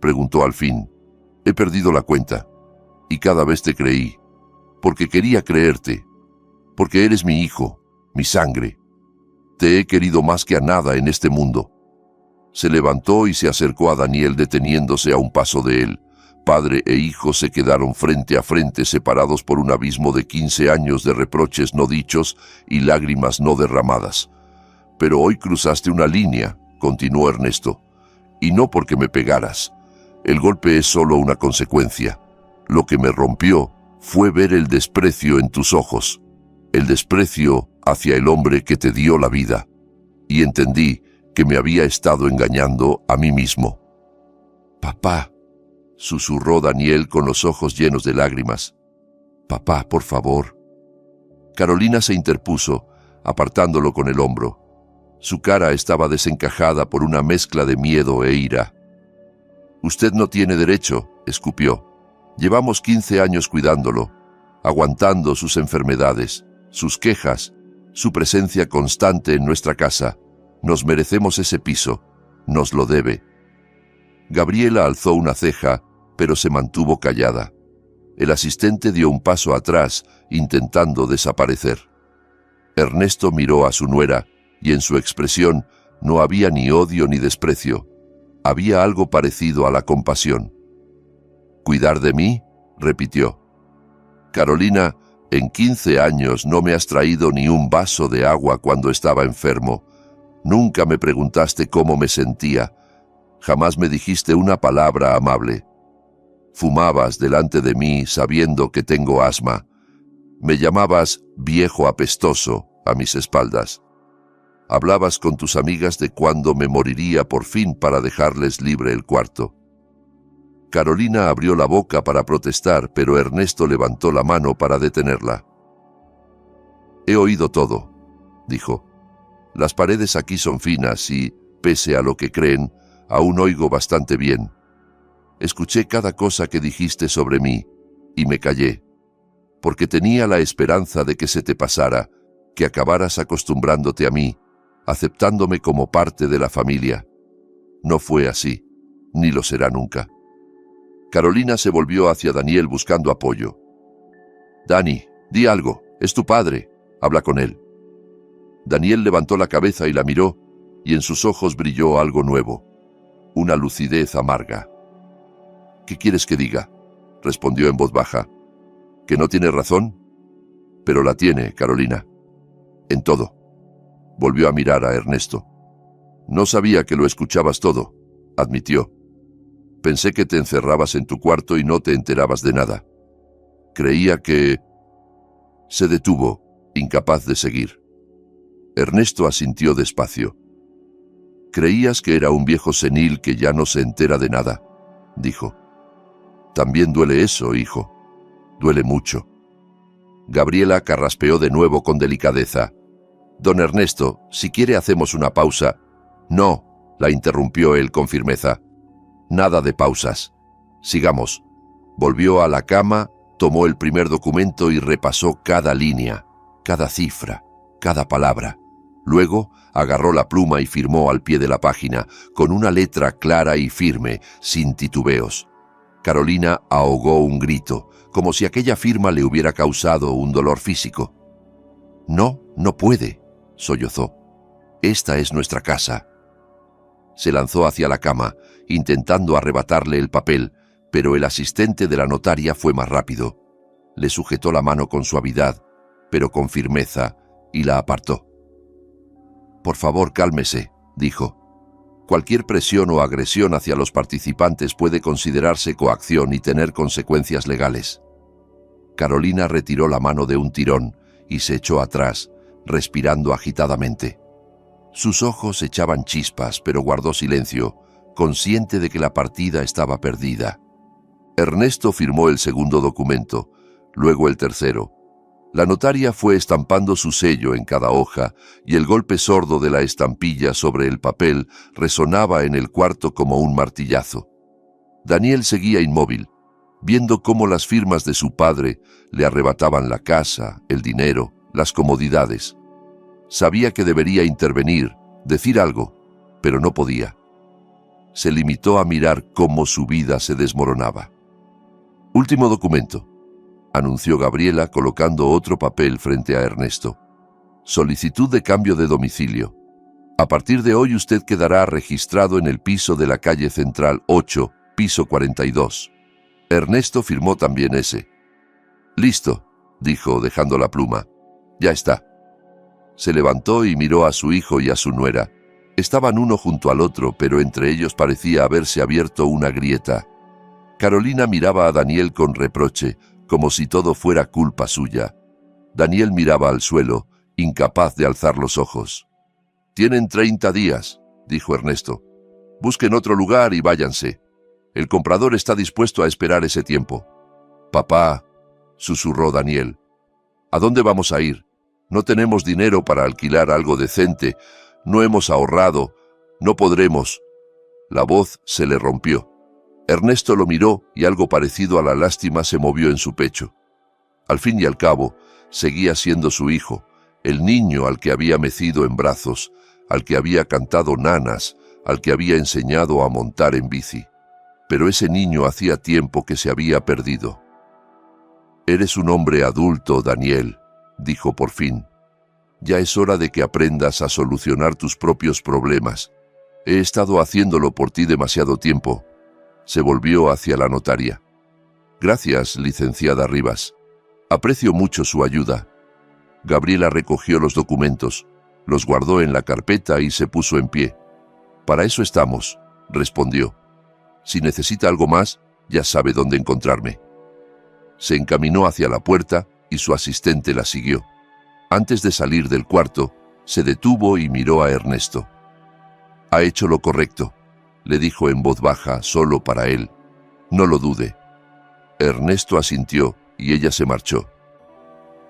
preguntó al fin. «He perdido la cuenta. Y cada vez te creí. Porque quería creerte. Porque eres mi hijo, mi sangre. Te he querido más que a nada en este mundo». Se levantó y se acercó a Daniel deteniéndose a un paso de él. Padre e hijo se quedaron frente a frente separados por un abismo de 15 años de reproches no dichos y lágrimas no derramadas. «Pero hoy cruzaste una línea», continuó Ernesto, «y no porque me pegaras. El golpe es solo una consecuencia. Lo que me rompió fue ver el desprecio en tus ojos, el desprecio hacia el hombre que te dio la vida. Y entendí que me había estado engañando a mí mismo». «Papá», susurró Daniel con los ojos llenos de lágrimas. «Papá, por favor». Carolina se interpuso, apartándolo con el hombro. Su cara estaba desencajada por una mezcla de miedo e ira. «Usted no tiene derecho», escupió. «Llevamos 15 años cuidándolo, aguantando sus enfermedades, sus quejas, su presencia constante en nuestra casa. Nos merecemos ese piso. Nos lo debe». Gabriela alzó una ceja, pero se mantuvo callada. El asistente dio un paso atrás, intentando desaparecer. Ernesto miró a su nuera, y en su expresión no había ni odio ni desprecio. Había algo parecido a la compasión. «¿Cuidar de mí?», repitió. «Carolina, en 15 años no me has traído ni un vaso de agua cuando estaba enfermo. Nunca me preguntaste cómo me sentía. Jamás me dijiste una palabra amable. Fumabas delante de mí sabiendo que tengo asma. Me llamabas viejo apestoso a mis espaldas. Hablabas con tus amigas de cuándo me moriría por fin para dejarles libre el cuarto». Carolina abrió la boca para protestar, pero Ernesto levantó la mano para detenerla. «He oído todo», dijo. «Las paredes aquí son finas y, pese a lo que creen, aún oigo bastante bien. Escuché cada cosa que dijiste sobre mí, y me callé, porque tenía la esperanza de que se te pasara, que acabaras acostumbrándote a mí, aceptándome como parte de la familia. No fue así, ni lo será nunca». Carolina se volvió hacia Daniel buscando apoyo. «Dani, di algo, es tu padre, habla con él». Daniel levantó la cabeza y la miró, y en sus ojos brilló algo nuevo. una lucidez amarga. «¿Qué quieres que diga?», respondió en voz baja. «¿Que no tiene razón?». «Pero la tiene, Carolina. En todo». Volvió a mirar a Ernesto. «No sabía que lo escuchabas todo», admitió. «Pensé que te encerrabas en tu cuarto y no te enterabas de nada. Creía que...». Se detuvo, incapaz de seguir. Ernesto asintió despacio. «Creías que era un viejo senil que ya no se entera de nada», dijo. «También duele eso, hijo. Duele mucho». Gabriela carraspeó de nuevo con delicadeza. «Don Ernesto, si quiere hacemos una pausa». «No», la interrumpió él con firmeza. «Nada de pausas. Sigamos». Volvió a la cama, tomó el primer documento y repasó cada línea, cada cifra, cada palabra. Luego agarró la pluma y firmó al pie de la página, con una letra clara y firme, sin titubeos. Carolina ahogó un grito, como si aquella firma le hubiera causado un dolor físico. «No, no puede», sollozó. «Esta es nuestra casa». Se lanzó hacia la cama, intentando arrebatarle el papel, pero el asistente de la notaria fue más rápido. Le sujetó la mano con suavidad, pero con firmeza, y la apartó. «Por favor, cálmese», dijo. «Cualquier presión o agresión hacia los participantes puede considerarse coacción y tener consecuencias legales». Carolina retiró la mano de un tirón y se echó atrás, respirando agitadamente. Sus ojos echaban chispas, pero guardó silencio, consciente de que la partida estaba perdida. Ernesto firmó el segundo documento, luego el tercero. La notaria fue estampando su sello en cada hoja y el golpe sordo de la estampilla sobre el papel resonaba en el cuarto como un martillazo. Daniel seguía inmóvil, viendo cómo las firmas de su padre le arrebataban la casa, el dinero, las comodidades. Sabía que debería intervenir, decir algo, pero no podía. Se limitó a mirar cómo su vida se desmoronaba. «Último documento», anunció Gabriela colocando otro papel frente a Ernesto. «Solicitud de cambio de domicilio. A partir de hoy usted quedará registrado en el piso de la calle Central 8, piso 42. Ernesto firmó también ese. «Listo», dijo dejando la pluma. «Ya está». Se levantó y miró a su hijo y a su nuera. Estaban uno junto al otro, pero entre ellos parecía haberse abierto una grieta. Carolina miraba a Daniel con reproche, como si todo fuera culpa suya. Daniel miraba al suelo, incapaz de alzar los ojos. «Tienen 30 días», dijo Ernesto. «Busquen otro lugar y váyanse. El comprador está dispuesto a esperar ese tiempo». «Papá», susurró Daniel, «¿a dónde vamos a ir? No tenemos dinero para alquilar algo decente. No hemos ahorrado. No podremos». La voz se le rompió. Ernesto lo miró y algo parecido a la lástima se movió en su pecho. Al fin y al cabo, seguía siendo su hijo, el niño al que había mecido en brazos, al que había cantado nanas, al que había enseñado a montar en bici. Pero ese niño hacía tiempo que se había perdido. «Eres un hombre adulto, Daniel», dijo por fin. «Ya es hora de que aprendas a solucionar tus propios problemas. He estado haciéndolo por ti demasiado tiempo». Se volvió hacia la notaria. «Gracias, licenciada Rivas. Aprecio mucho su ayuda». Gabriela recogió los documentos, los guardó en la carpeta y se puso en pie. «Para eso estamos», respondió. «Si necesita algo más, ya sabe dónde encontrarme». Se encaminó hacia la puerta y su asistente la siguió. Antes de salir del cuarto, se detuvo y miró a Ernesto. «Ha hecho lo correcto», le dijo en voz baja, solo para él. «No lo dude». Ernesto asintió y ella se marchó.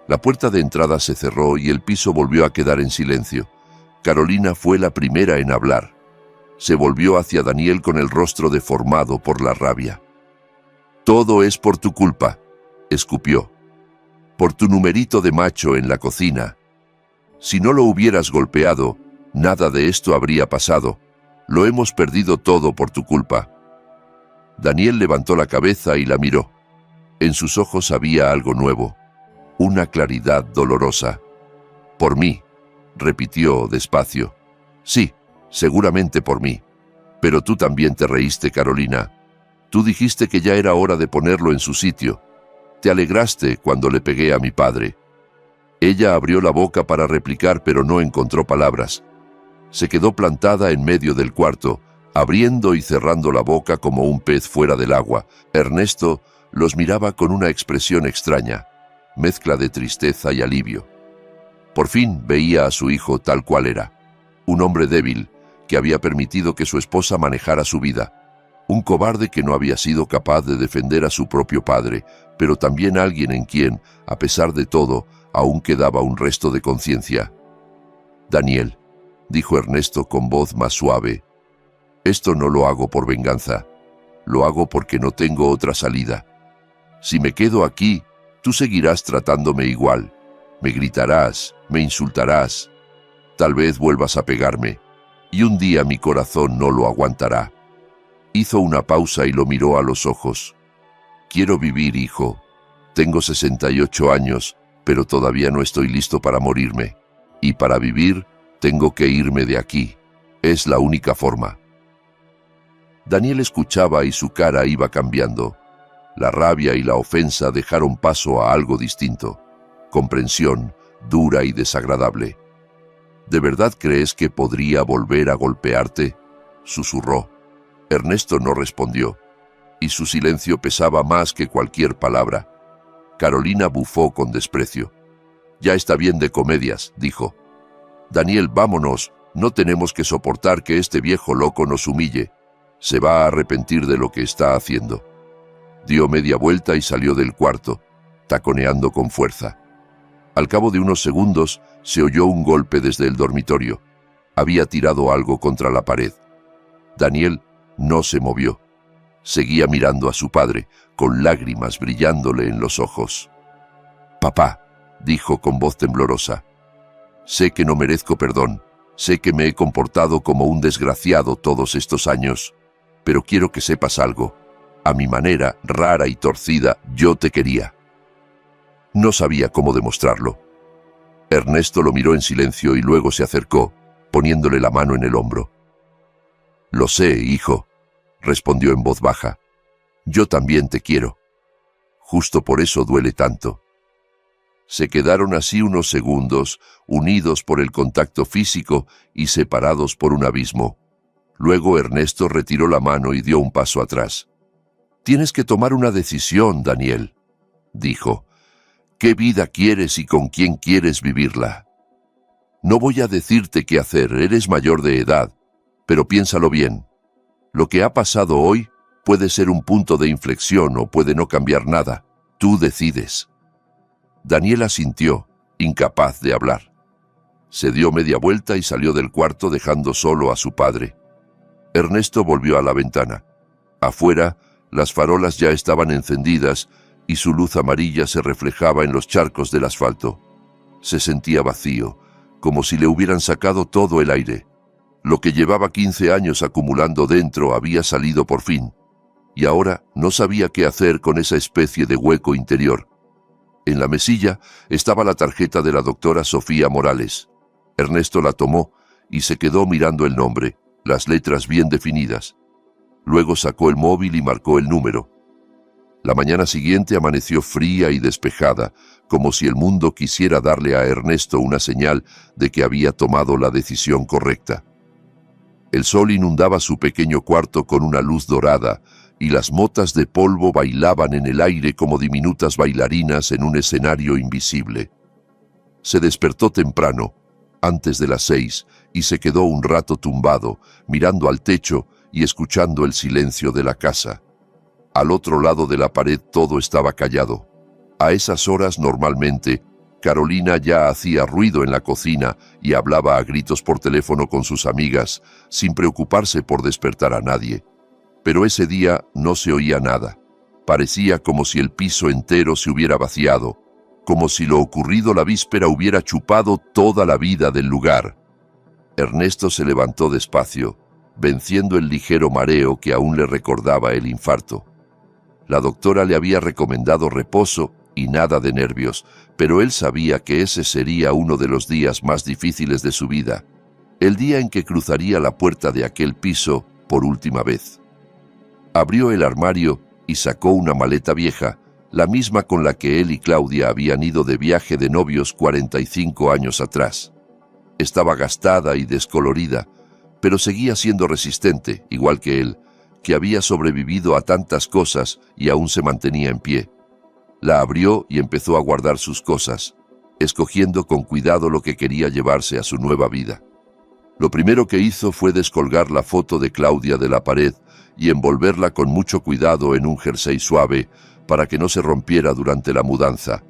La puerta de entrada se cerró y el piso volvió a quedar en silencio. Carolina fue la primera en hablar. Se volvió hacia Daniel con el rostro deformado por la rabia. «Todo es por tu culpa», escupió. «Por tu numerito de macho en la cocina. Si no lo hubieras golpeado, nada de esto habría pasado. Lo hemos perdido todo por tu culpa». Daniel levantó la cabeza y la miró. En sus ojos había algo nuevo, una claridad dolorosa. «Por mí», repitió despacio. «Sí, seguramente por mí». Pero tú también te reíste, Carolina. Tú dijiste que ya era hora de ponerlo en su sitio. Te alegraste cuando le pegué a mi padre. Ella abrió la boca para replicar, pero no encontró palabras. Se quedó plantada en medio del cuarto, abriendo y cerrando la boca como un pez fuera del agua. Ernesto los miraba con una expresión extraña, mezcla de tristeza y alivio. Por fin veía a su hijo tal cual era, un hombre débil que había permitido que su esposa manejara su vida, un cobarde que no había sido capaz de defender a su propio padre, pero también alguien en quien, a pesar de todo, aún quedaba un resto de conciencia. «Daniel», dijo Ernesto con voz más suave, «esto no lo hago por venganza, lo hago porque no tengo otra salida. Si me quedo aquí, tú seguirás tratándome igual. Me gritarás, me insultarás, tal vez vuelvas a pegarme, y un día mi corazón no lo aguantará». Hizo una pausa y lo miró a los ojos. «Quiero vivir, hijo. Tengo 68 años, pero todavía no estoy listo para morirme. Y para vivir, tengo que irme de aquí. Es la única forma». Daniel escuchaba y su cara iba cambiando. La rabia y la ofensa dejaron paso a algo distinto. Comprensión, dura y desagradable. «¿De verdad crees que podría volver a golpearte?», susurró. Ernesto no respondió, y su silencio pesaba más que cualquier palabra. Carolina bufó con desprecio. «Ya está bien de comedias», dijo. «Daniel, vámonos, no tenemos que soportar que este viejo loco nos humille. Se va a arrepentir de lo que está haciendo». Dio media vuelta y salió del cuarto, taconeando con fuerza. Al cabo de unos segundos, se oyó un golpe desde el dormitorio. Había tirado algo contra la pared. Daniel no se movió. Seguía mirando a su padre, con lágrimas brillándole en los ojos. «Papá», dijo con voz temblorosa, «sé que no merezco perdón, sé que me he comportado como un desgraciado todos estos años, pero quiero que sepas algo. A mi manera, rara y torcida, yo te quería». No sabía cómo demostrarlo. Ernesto lo miró en silencio y luego se acercó, poniéndole la mano en el hombro. «Lo sé, hijo», respondió en voz baja. «Yo también te quiero. Justo por eso duele tanto». Se quedaron así unos segundos, unidos por el contacto físico y separados por un abismo. Luego Ernesto retiró la mano y dio un paso atrás. «Tienes que tomar una decisión, Daniel», dijo. «¿Qué vida quieres y con quién quieres vivirla? No voy a decirte qué hacer, eres mayor de edad, pero piénsalo bien. Lo que ha pasado hoy puede ser un punto de inflexión o puede no cambiar nada. Tú decides». Daniel asintió, incapaz de hablar. Se dio media vuelta y salió del cuarto dejando solo a su padre. Ernesto volvió a la ventana. Afuera, las farolas ya estaban encendidas y su luz amarilla se reflejaba en los charcos del asfalto. Se sentía vacío, como si le hubieran sacado todo el aire. Lo que llevaba 15 años acumulando dentro había salido por fin, y ahora no sabía qué hacer con esa especie de hueco interior. En la mesilla estaba la tarjeta de la doctora Sofía Morales. Ernesto la tomó y se quedó mirando el nombre, las letras bien definidas. Luego sacó el móvil y marcó el número. La mañana siguiente amaneció fría y despejada, como si el mundo quisiera darle a Ernesto una señal de que había tomado la decisión correcta. El sol inundaba su pequeño cuarto con una luz dorada, y las motas de polvo bailaban en el aire como diminutas bailarinas en un escenario invisible. Se despertó temprano, antes de las 6, y se quedó un rato tumbado, mirando al techo y escuchando el silencio de la casa. Al otro lado de la pared todo estaba callado. A esas horas normalmente, Carolina ya hacía ruido en la cocina y hablaba a gritos por teléfono con sus amigas, sin preocuparse por despertar a nadie. Pero ese día no se oía nada. Parecía como si el piso entero se hubiera vaciado, como si lo ocurrido la víspera hubiera chupado toda la vida del lugar. Ernesto se levantó despacio, venciendo el ligero mareo que aún le recordaba el infarto. La doctora le había recomendado reposo y nada de nervios, pero él sabía que ese sería uno de los días más difíciles de su vida. El día en que cruzaría la puerta de aquel piso por última vez. Abrió el armario y sacó una maleta vieja, la misma con la que él y Claudia habían ido de viaje de novios 45 años atrás. Estaba gastada y descolorida, pero seguía siendo resistente, igual que él, que había sobrevivido a tantas cosas y aún se mantenía en pie. La abrió y empezó a guardar sus cosas, escogiendo con cuidado lo que quería llevarse a su nueva vida. Lo primero que hizo fue descolgar la foto de Claudia de la pared y envolverla con mucho cuidado en un jersey suave para que no se rompiera durante la mudanza.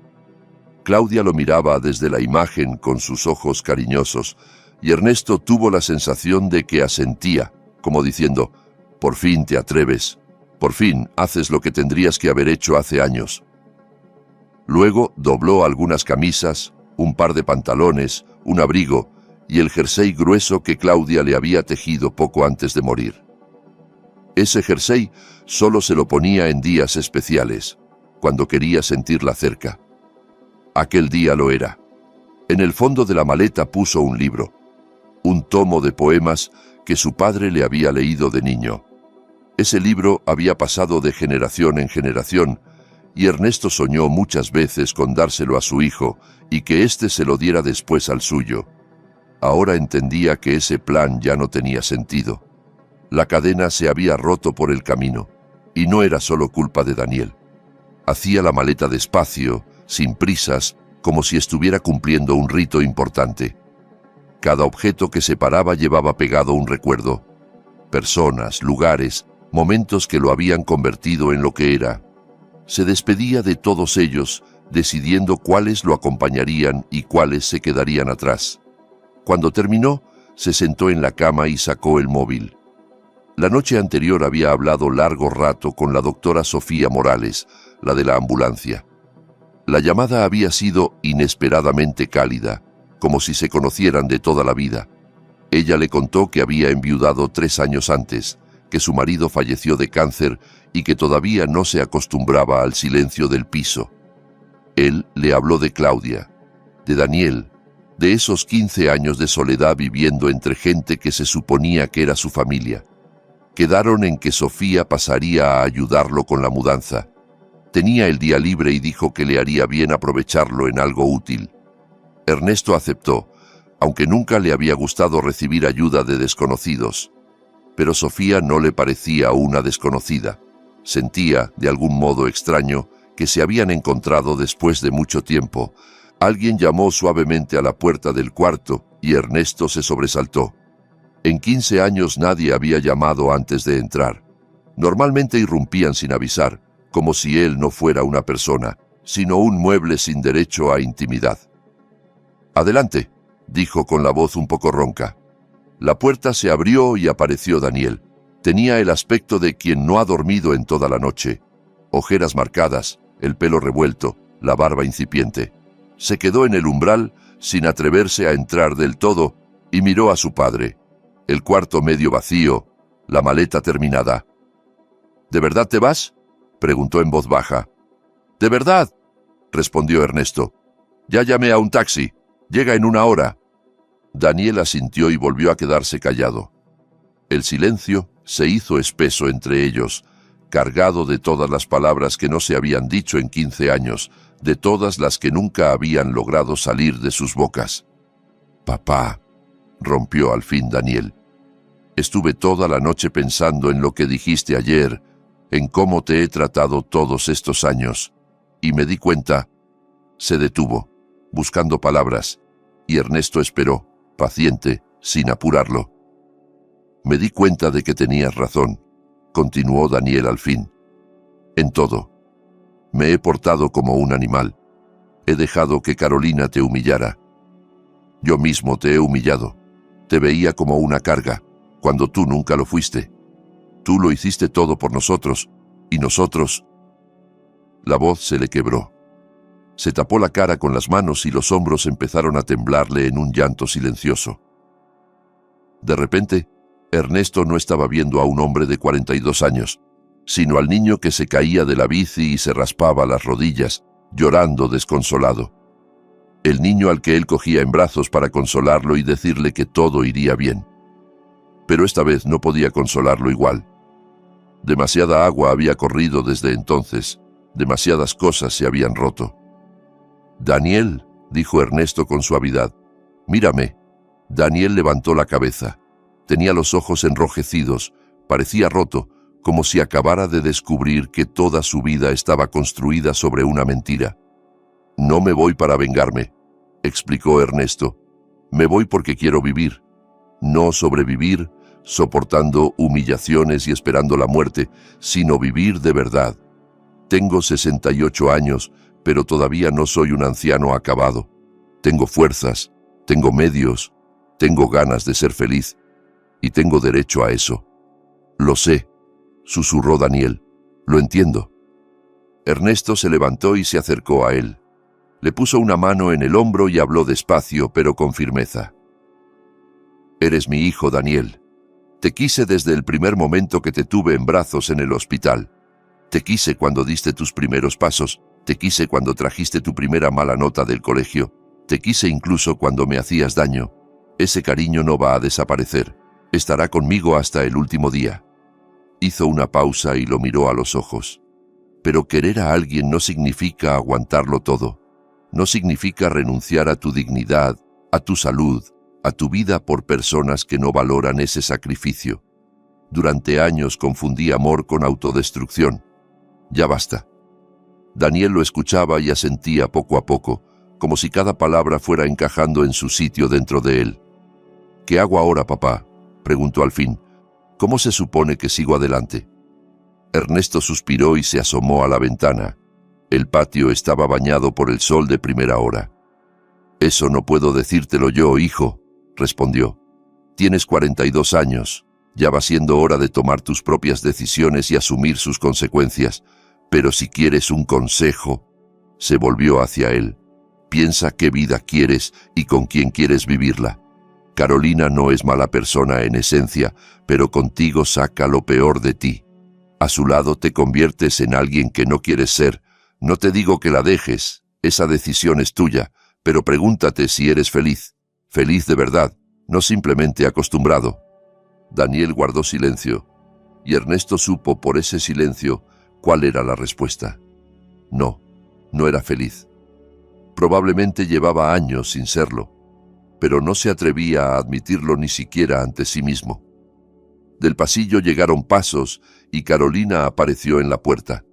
Claudia lo miraba desde la imagen con sus ojos cariñosos y Ernesto tuvo la sensación de que asentía, como diciendo: «Por fin te atreves, por fin haces lo que tendrías que haber hecho hace años». Luego dobló algunas camisas, un par de pantalones, un abrigo y el jersey grueso que Claudia le había tejido poco antes de morir. Ese jersey solo se lo ponía en días especiales, cuando quería sentirla cerca. Aquel día lo era. En el fondo de la maleta puso un libro, un tomo de poemas que su padre le había leído de niño. Ese libro había pasado de generación en generación, y Ernesto soñó muchas veces con dárselo a su hijo y que éste se lo diera después al suyo. Ahora entendía que ese plan ya no tenía sentido. La cadena se había roto por el camino, y no era solo culpa de Daniel. Hacía la maleta despacio, sin prisas, como si estuviera cumpliendo un rito importante. Cada objeto que separaba llevaba pegado un recuerdo. Personas, lugares, momentos que lo habían convertido en lo que era. Se despedía de todos ellos, decidiendo cuáles lo acompañarían y cuáles se quedarían atrás. Cuando terminó, se sentó en la cama y sacó el móvil. La noche anterior había hablado largo rato con la doctora Sofía Morales, la de la ambulancia. La llamada había sido inesperadamente cálida, como si se conocieran de toda la vida. Ella le contó que había enviudado 3 años antes, que su marido falleció de cáncer y que todavía no se acostumbraba al silencio del piso. Él le habló de Claudia, de Daniel, de esos 15 años de soledad viviendo entre gente que se suponía que era su familia. Quedaron en que Sofía pasaría a ayudarlo con la mudanza. Tenía el día libre y dijo que le haría bien aprovecharlo en algo útil. Ernesto aceptó, aunque nunca le había gustado recibir ayuda de desconocidos. Pero Sofía no le parecía una desconocida. Sentía, de algún modo extraño, que se habían encontrado después de mucho tiempo. Alguien llamó suavemente a la puerta del cuarto y Ernesto se sobresaltó. En 15 años nadie había llamado antes de entrar. Normalmente irrumpían sin avisar, como si él no fuera una persona, sino un mueble sin derecho a intimidad. «Adelante», dijo con la voz un poco ronca. La puerta se abrió y apareció Daniel. Tenía el aspecto de quien no ha dormido en toda la noche. Ojeras marcadas, el pelo revuelto, la barba incipiente. Se quedó en el umbral, sin atreverse a entrar del todo, y miró a su padre. El cuarto medio vacío, la maleta terminada. «¿De verdad te vas?», preguntó en voz baja. «¿De verdad?», respondió Ernesto. «Ya llamé a un taxi. Llega en 1 hora». Daniel asintió y volvió a quedarse callado. El silencio se hizo espeso entre ellos, cargado de todas las palabras que no se habían dicho en 15 años, de todas las que nunca habían logrado salir de sus bocas. «Papá», rompió al fin Daniel. «Estuve toda la noche pensando en lo que dijiste ayer, en cómo te he tratado todos estos años, y me di cuenta». Se detuvo, buscando palabras, y Ernesto esperó, paciente, sin apurarlo. «Me di cuenta de que tenías razón», continuó Daniel al fin. «En todo. Me he portado como un animal. He dejado que Carolina te humillara. Yo mismo te he humillado. Te veía como una carga, cuando tú nunca lo fuiste. Tú lo hiciste todo por nosotros, y nosotros...». La voz se le quebró. Se tapó la cara con las manos y los hombros empezaron a temblarle en un llanto silencioso. De repente, Ernesto no estaba viendo a un hombre de 42 años, sino al niño que se caía de la bici y se raspaba las rodillas, llorando desconsolado. El niño al que él cogía en brazos para consolarlo y decirle que todo iría bien. pero esta vez no podía consolarlo igual. Demasiada agua había corrido desde entonces, demasiadas cosas se habían roto. «Daniel», dijo Ernesto con suavidad, «mírame». Daniel levantó la cabeza. Tenía los ojos enrojecidos, parecía roto, como si acabara de descubrir que toda su vida estaba construida sobre una mentira. «No me voy para vengarme», explicó Ernesto. «Me voy porque quiero vivir. No sobrevivir, soportando humillaciones y esperando la muerte, sino vivir de verdad. Tengo 68 años, pero todavía no soy un anciano acabado. Tengo fuerzas, tengo medios, tengo ganas de ser feliz, y tengo derecho a eso». «Lo sé», susurró Daniel. «Lo entiendo». Ernesto se levantó y se acercó a él. Le puso una mano en el hombro y habló despacio, pero con firmeza. «Eres mi hijo, Daniel. Te quise desde el primer momento que te tuve en brazos en el hospital. Te quise cuando diste tus primeros pasos, te quise cuando trajiste tu primera mala nota del colegio, te quise incluso cuando me hacías daño. Ese cariño no va a desaparecer. Estará conmigo hasta el último día». Hizo una pausa y lo miró a los ojos. «Pero querer a alguien no significa aguantarlo todo. No significa renunciar a tu dignidad, a tu salud, a tu vida por personas que no valoran ese sacrificio. Durante años confundí amor con autodestrucción. Ya basta». Daniel lo escuchaba y asentía poco a poco, como si cada palabra fuera encajando en su sitio dentro de él. «¿Qué hago ahora, papá?», preguntó al fin. «¿Cómo se supone que sigo adelante?». Ernesto suspiró y se asomó a la ventana. El patio estaba bañado por el sol de primera hora. «Eso no puedo decírtelo yo, hijo», respondió. «Tienes 42 años. Ya va siendo hora de tomar tus propias decisiones y asumir sus consecuencias. Pero si quieres un consejo», se volvió hacia él, «piensa qué vida quieres y con quién quieres vivirla. Carolina no es mala persona en esencia, pero contigo saca lo peor de ti. A su lado te conviertes en alguien que no quieres ser. No te digo que la dejes, esa decisión es tuya, pero pregúntate si eres feliz. Feliz de verdad, no simplemente acostumbrado». Daniel guardó silencio, y Ernesto supo por ese silencio cuál era la respuesta. No, no era feliz. Probablemente llevaba años sin serlo, pero no se atrevía a admitirlo ni siquiera ante sí mismo. Del pasillo llegaron pasos y Carolina apareció en la puerta.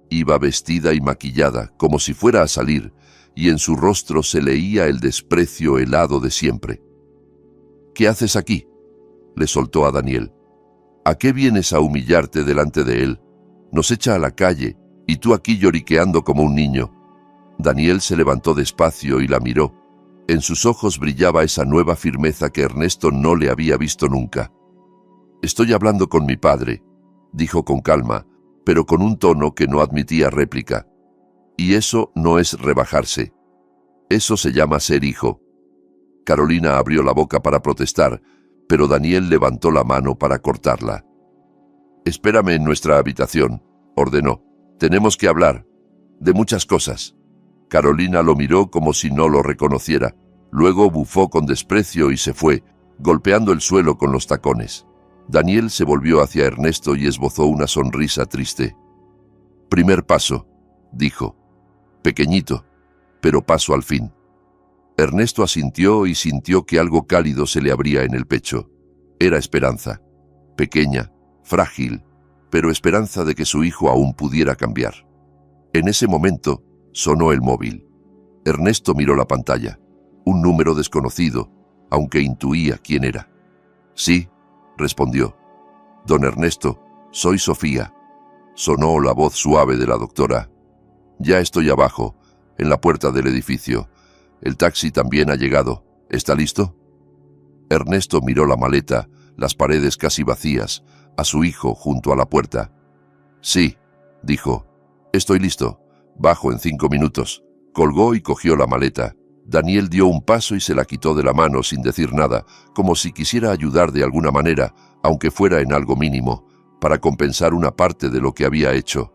Iba vestida y maquillada, como si fuera a salir, y en su rostro se leía el desprecio helado de siempre. «¿Qué haces aquí?», le soltó a Daniel. «¿A qué vienes a humillarte delante de él? Nos echa a la calle, y tú aquí lloriqueando como un niño». Daniel se levantó despacio y la miró. En sus ojos brillaba esa nueva firmeza que Ernesto no le había visto nunca. «Estoy hablando con mi padre», dijo con calma, pero con un tono que no admitía réplica. «Y eso no es rebajarse. Eso se llama ser hijo». Carolina abrió la boca para protestar, pero Daniel levantó la mano para cortarla. «Espérame en nuestra habitación», ordenó. «Tenemos que hablar. De muchas cosas». Carolina lo miró como si no lo reconociera. Luego bufó con desprecio y se fue, golpeando el suelo con los tacones. Daniel se volvió hacia Ernesto y esbozó una sonrisa triste. «Primer paso», dijo. «Pequeñito, pero paso al fin». Ernesto asintió y sintió que algo cálido se le abría en el pecho. Era esperanza. Pequeña, frágil, pero esperanza de que su hijo aún pudiera cambiar. En ese momento sonó el móvil. Ernesto miró la pantalla. Un número desconocido, aunque intuía quién era. «Sí», respondió. «Don Ernesto, soy Sofía». Sonó la voz suave de la doctora. «Ya estoy abajo, en la puerta del edificio. El taxi también ha llegado. ¿Está listo?» Ernesto miró la maleta, las paredes casi vacías, a su hijo junto a la puerta. «Sí», dijo. «Estoy listo. Bajo en 5 minutos». Colgó y cogió la maleta. Daniel dio un paso y se la quitó de la mano sin decir nada, como si quisiera ayudar de alguna manera, aunque fuera en algo mínimo, para compensar una parte de lo que había hecho.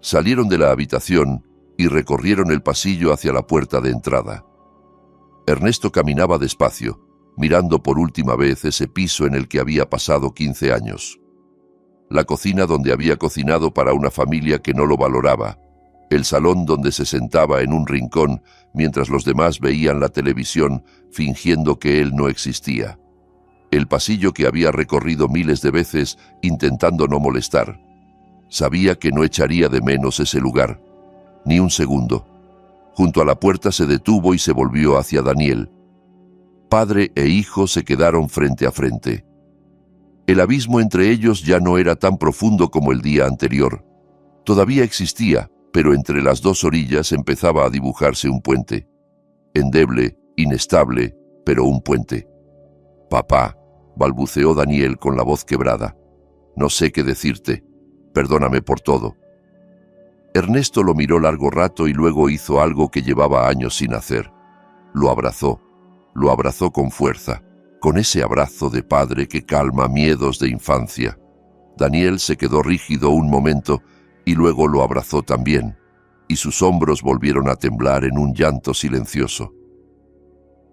Salieron de la habitación y recorrieron el pasillo hacia la puerta de entrada. Ernesto caminaba despacio, mirando por última vez ese piso en el que había pasado 15 años. La cocina donde había cocinado para una familia que no lo valoraba, el salón donde se sentaba en un rincón mientras los demás veían la televisión fingiendo que él no existía, el pasillo que había recorrido miles de veces intentando no molestar. Sabía que no echaría de menos ese lugar, ni un segundo. Junto a la puerta se detuvo y se volvió hacia Daniel. Padre e hijo se quedaron frente a frente. El abismo entre ellos ya no era tan profundo como el día anterior. Todavía existía, pero entre las dos orillas empezaba a dibujarse un puente. Endeble, inestable, pero un puente. «Papá», balbuceó Daniel con la voz quebrada. «No sé qué decirte. Perdóname por todo». Ernesto lo miró largo rato y luego hizo algo que llevaba años sin hacer. Lo abrazó con fuerza, con ese abrazo de padre que calma miedos de infancia. Daniel se quedó rígido un momento y luego lo abrazó también, y sus hombros volvieron a temblar en un llanto silencioso.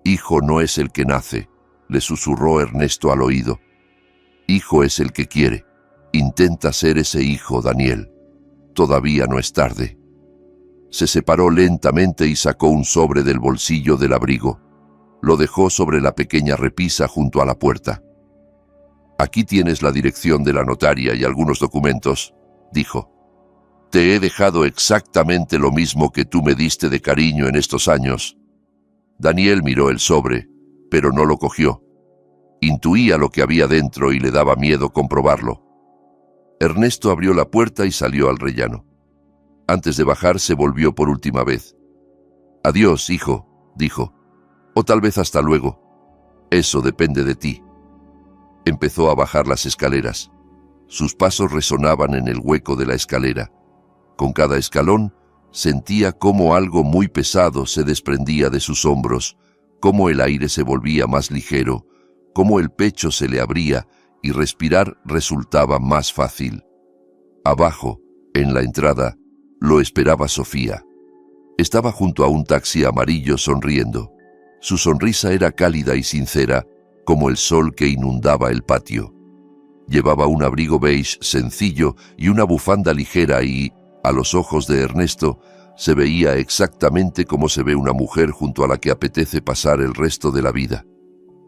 «Hijo no es el que nace», le susurró Ernesto al oído. «Hijo es el que quiere. Intenta ser ese hijo, Daniel. Todavía no es tarde». Se separó lentamente y sacó un sobre del bolsillo del abrigo. Lo dejó sobre la pequeña repisa junto a la puerta. «Aquí tienes la dirección de la notaria y algunos documentos», dijo. «Te he dejado exactamente lo mismo que tú me diste de cariño en estos años». Daniel miró el sobre, pero no lo cogió. Intuía lo que había dentro y le daba miedo comprobarlo. Ernesto abrió la puerta y salió al rellano. Antes de bajar se volvió por última vez. «Adiós, hijo», dijo. «O tal vez hasta luego. Eso depende de ti». Empezó a bajar las escaleras. Sus pasos resonaban en el hueco de la escalera. Con cada escalón sentía cómo algo muy pesado se desprendía de sus hombros, cómo el aire se volvía más ligero, cómo el pecho se le abría y respirar resultaba más fácil. Abajo, en la entrada, lo esperaba Sofía. Estaba junto a un taxi amarillo sonriendo. Su sonrisa era cálida y sincera, como el sol que inundaba el patio. Llevaba un abrigo beige sencillo y una bufanda ligera y, a los ojos de Ernesto, se veía exactamente como se ve una mujer junto a la que apetece pasar el resto de la vida.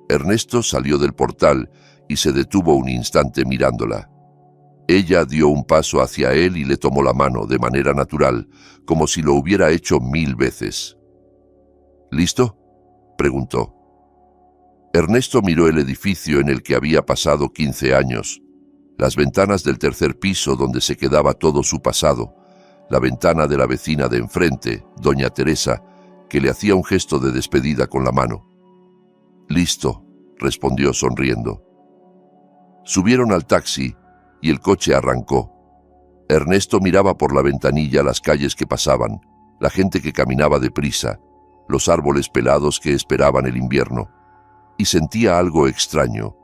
Ernesto salió del portal y se detuvo un instante mirándola. Ella dio un paso hacia él y le tomó la mano de manera natural, como si lo hubiera hecho 1000 veces. «¿Listo?», preguntó. Ernesto miró el edificio en el que había pasado 15 años, las ventanas del tercer piso donde se quedaba todo su pasado, la ventana de la vecina de enfrente, doña Teresa, que le hacía un gesto de despedida con la mano. «Listo», respondió sonriendo. Subieron al taxi y el coche arrancó. Ernesto miraba por la ventanilla las calles que pasaban, la gente que caminaba deprisa, los árboles pelados que esperaban el invierno, y sentía algo extraño,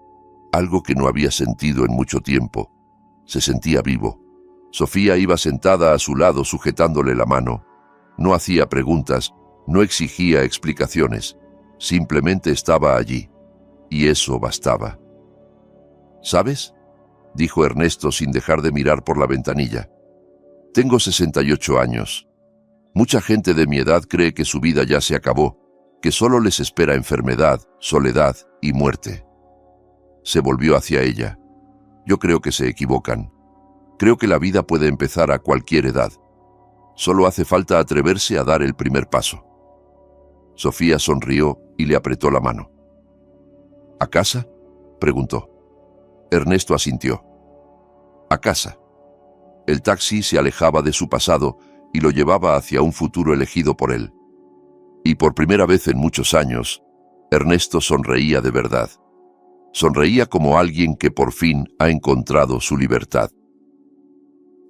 algo que no había sentido en mucho tiempo. Se sentía vivo. Sofía iba sentada a su lado sujetándole la mano. No hacía preguntas, no exigía explicaciones, simplemente estaba allí, y eso bastaba. «¿Sabes?», dijo Ernesto sin dejar de mirar por la ventanilla. «Tengo 68 años. Mucha gente de mi edad cree que su vida ya se acabó, que solo les espera enfermedad, soledad y muerte». Se volvió hacia ella. «Yo creo que se equivocan. Creo que la vida puede empezar a cualquier edad. Solo hace falta atreverse a dar el primer paso». Sofía sonrió y le apretó la mano. «¿A casa?», preguntó. Ernesto asintió. «A casa». El taxi se alejaba de su pasado y lo llevaba hacia un futuro elegido por él. Y por primera vez en muchos años, Ernesto sonreía de verdad. Sonreía como alguien que por fin ha encontrado su libertad.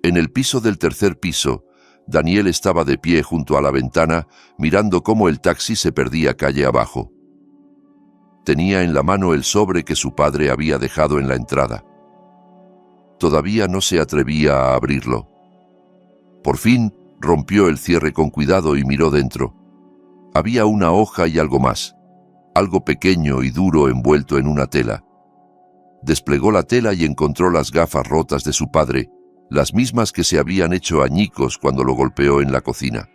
En el piso del tercer piso, Daniel estaba de pie junto a la ventana, mirando cómo el taxi se perdía calle abajo. Tenía en la mano el sobre que su padre había dejado en la entrada. Todavía no se atrevía a abrirlo. Por fin rompió el cierre con cuidado y miró dentro. Había una hoja y algo más. algo pequeño y duro envuelto en una tela. Desplegó la tela y encontró las gafas rotas de su padre, las mismas que se habían hecho añicos cuando lo golpeó en la cocina.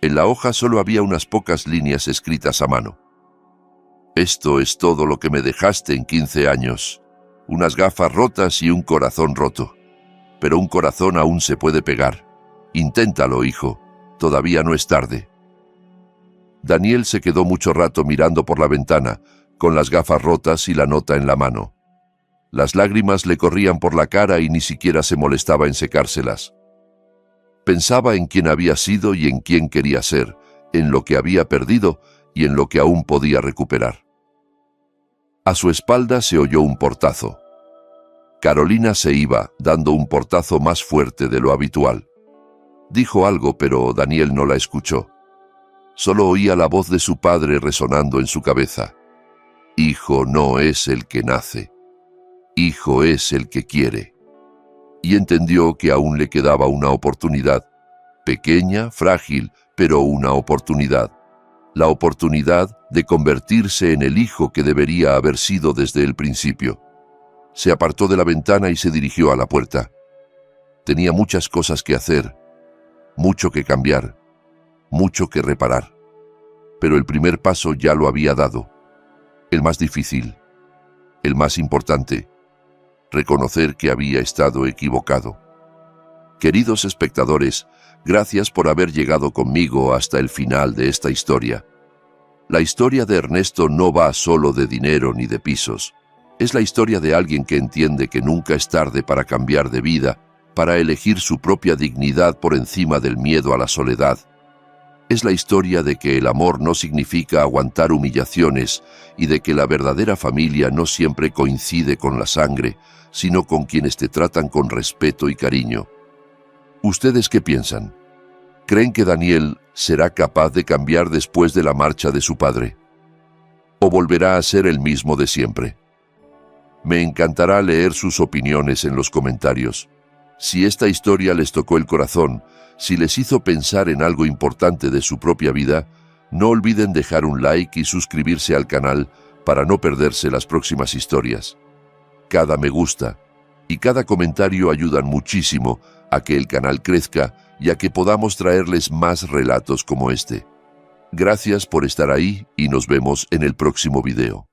En la hoja solo había unas pocas líneas escritas a mano. «Esto es todo lo que me dejaste en 15 años. Unas gafas rotas y un corazón roto. Pero un corazón aún se puede pegar. Inténtalo, hijo. Todavía no es tarde». Daniel se quedó mucho rato mirando por la ventana, con las gafas rotas y la nota en la mano. Las lágrimas le corrían por la cara y ni siquiera se molestaba en secárselas. Pensaba en quién había sido y en quién quería ser, en lo que había perdido y en lo que aún podía recuperar. A su espalda se oyó un portazo. Carolina se iba, dando un portazo más fuerte de lo habitual. Dijo algo, pero Daniel no la escuchó. Solo oía la voz de su padre resonando en su cabeza. Hijo no es el que nace. Hijo es el que quiere. Y entendió que aún le quedaba una oportunidad. Pequeña, frágil, pero una oportunidad. La oportunidad de convertirse en el hijo que debería haber sido desde el principio. Se apartó de la ventana y se dirigió a la puerta. Tenía muchas cosas que hacer, mucho que cambiar, mucho que reparar. Pero el primer paso ya lo había dado. El más difícil, el más importante, reconocer que había estado equivocado. Queridos espectadores, gracias por haber llegado conmigo hasta el final de esta historia. La historia de Ernesto no va solo de dinero ni de pisos. Es la historia de alguien que entiende que nunca es tarde para cambiar de vida, para elegir su propia dignidad por encima del miedo a la soledad. Es la historia de que el amor no significa aguantar humillaciones y de que la verdadera familia no siempre coincide con la sangre, sino con quienes te tratan con respeto y cariño. ¿Ustedes qué piensan? ¿Creen que Daniel será capaz de cambiar después de la marcha de su padre? ¿O volverá a ser el mismo de siempre? Me encantará leer sus opiniones en los comentarios. Si esta historia les tocó el corazón, si les hizo pensar en algo importante de su propia vida, no olviden dejar un like y suscribirse al canal para no perderse las próximas historias. Cada me gusta y cada comentario ayudan muchísimo a que el canal crezca y a que podamos traerles más relatos como este. Gracias por estar ahí y nos vemos en el próximo video.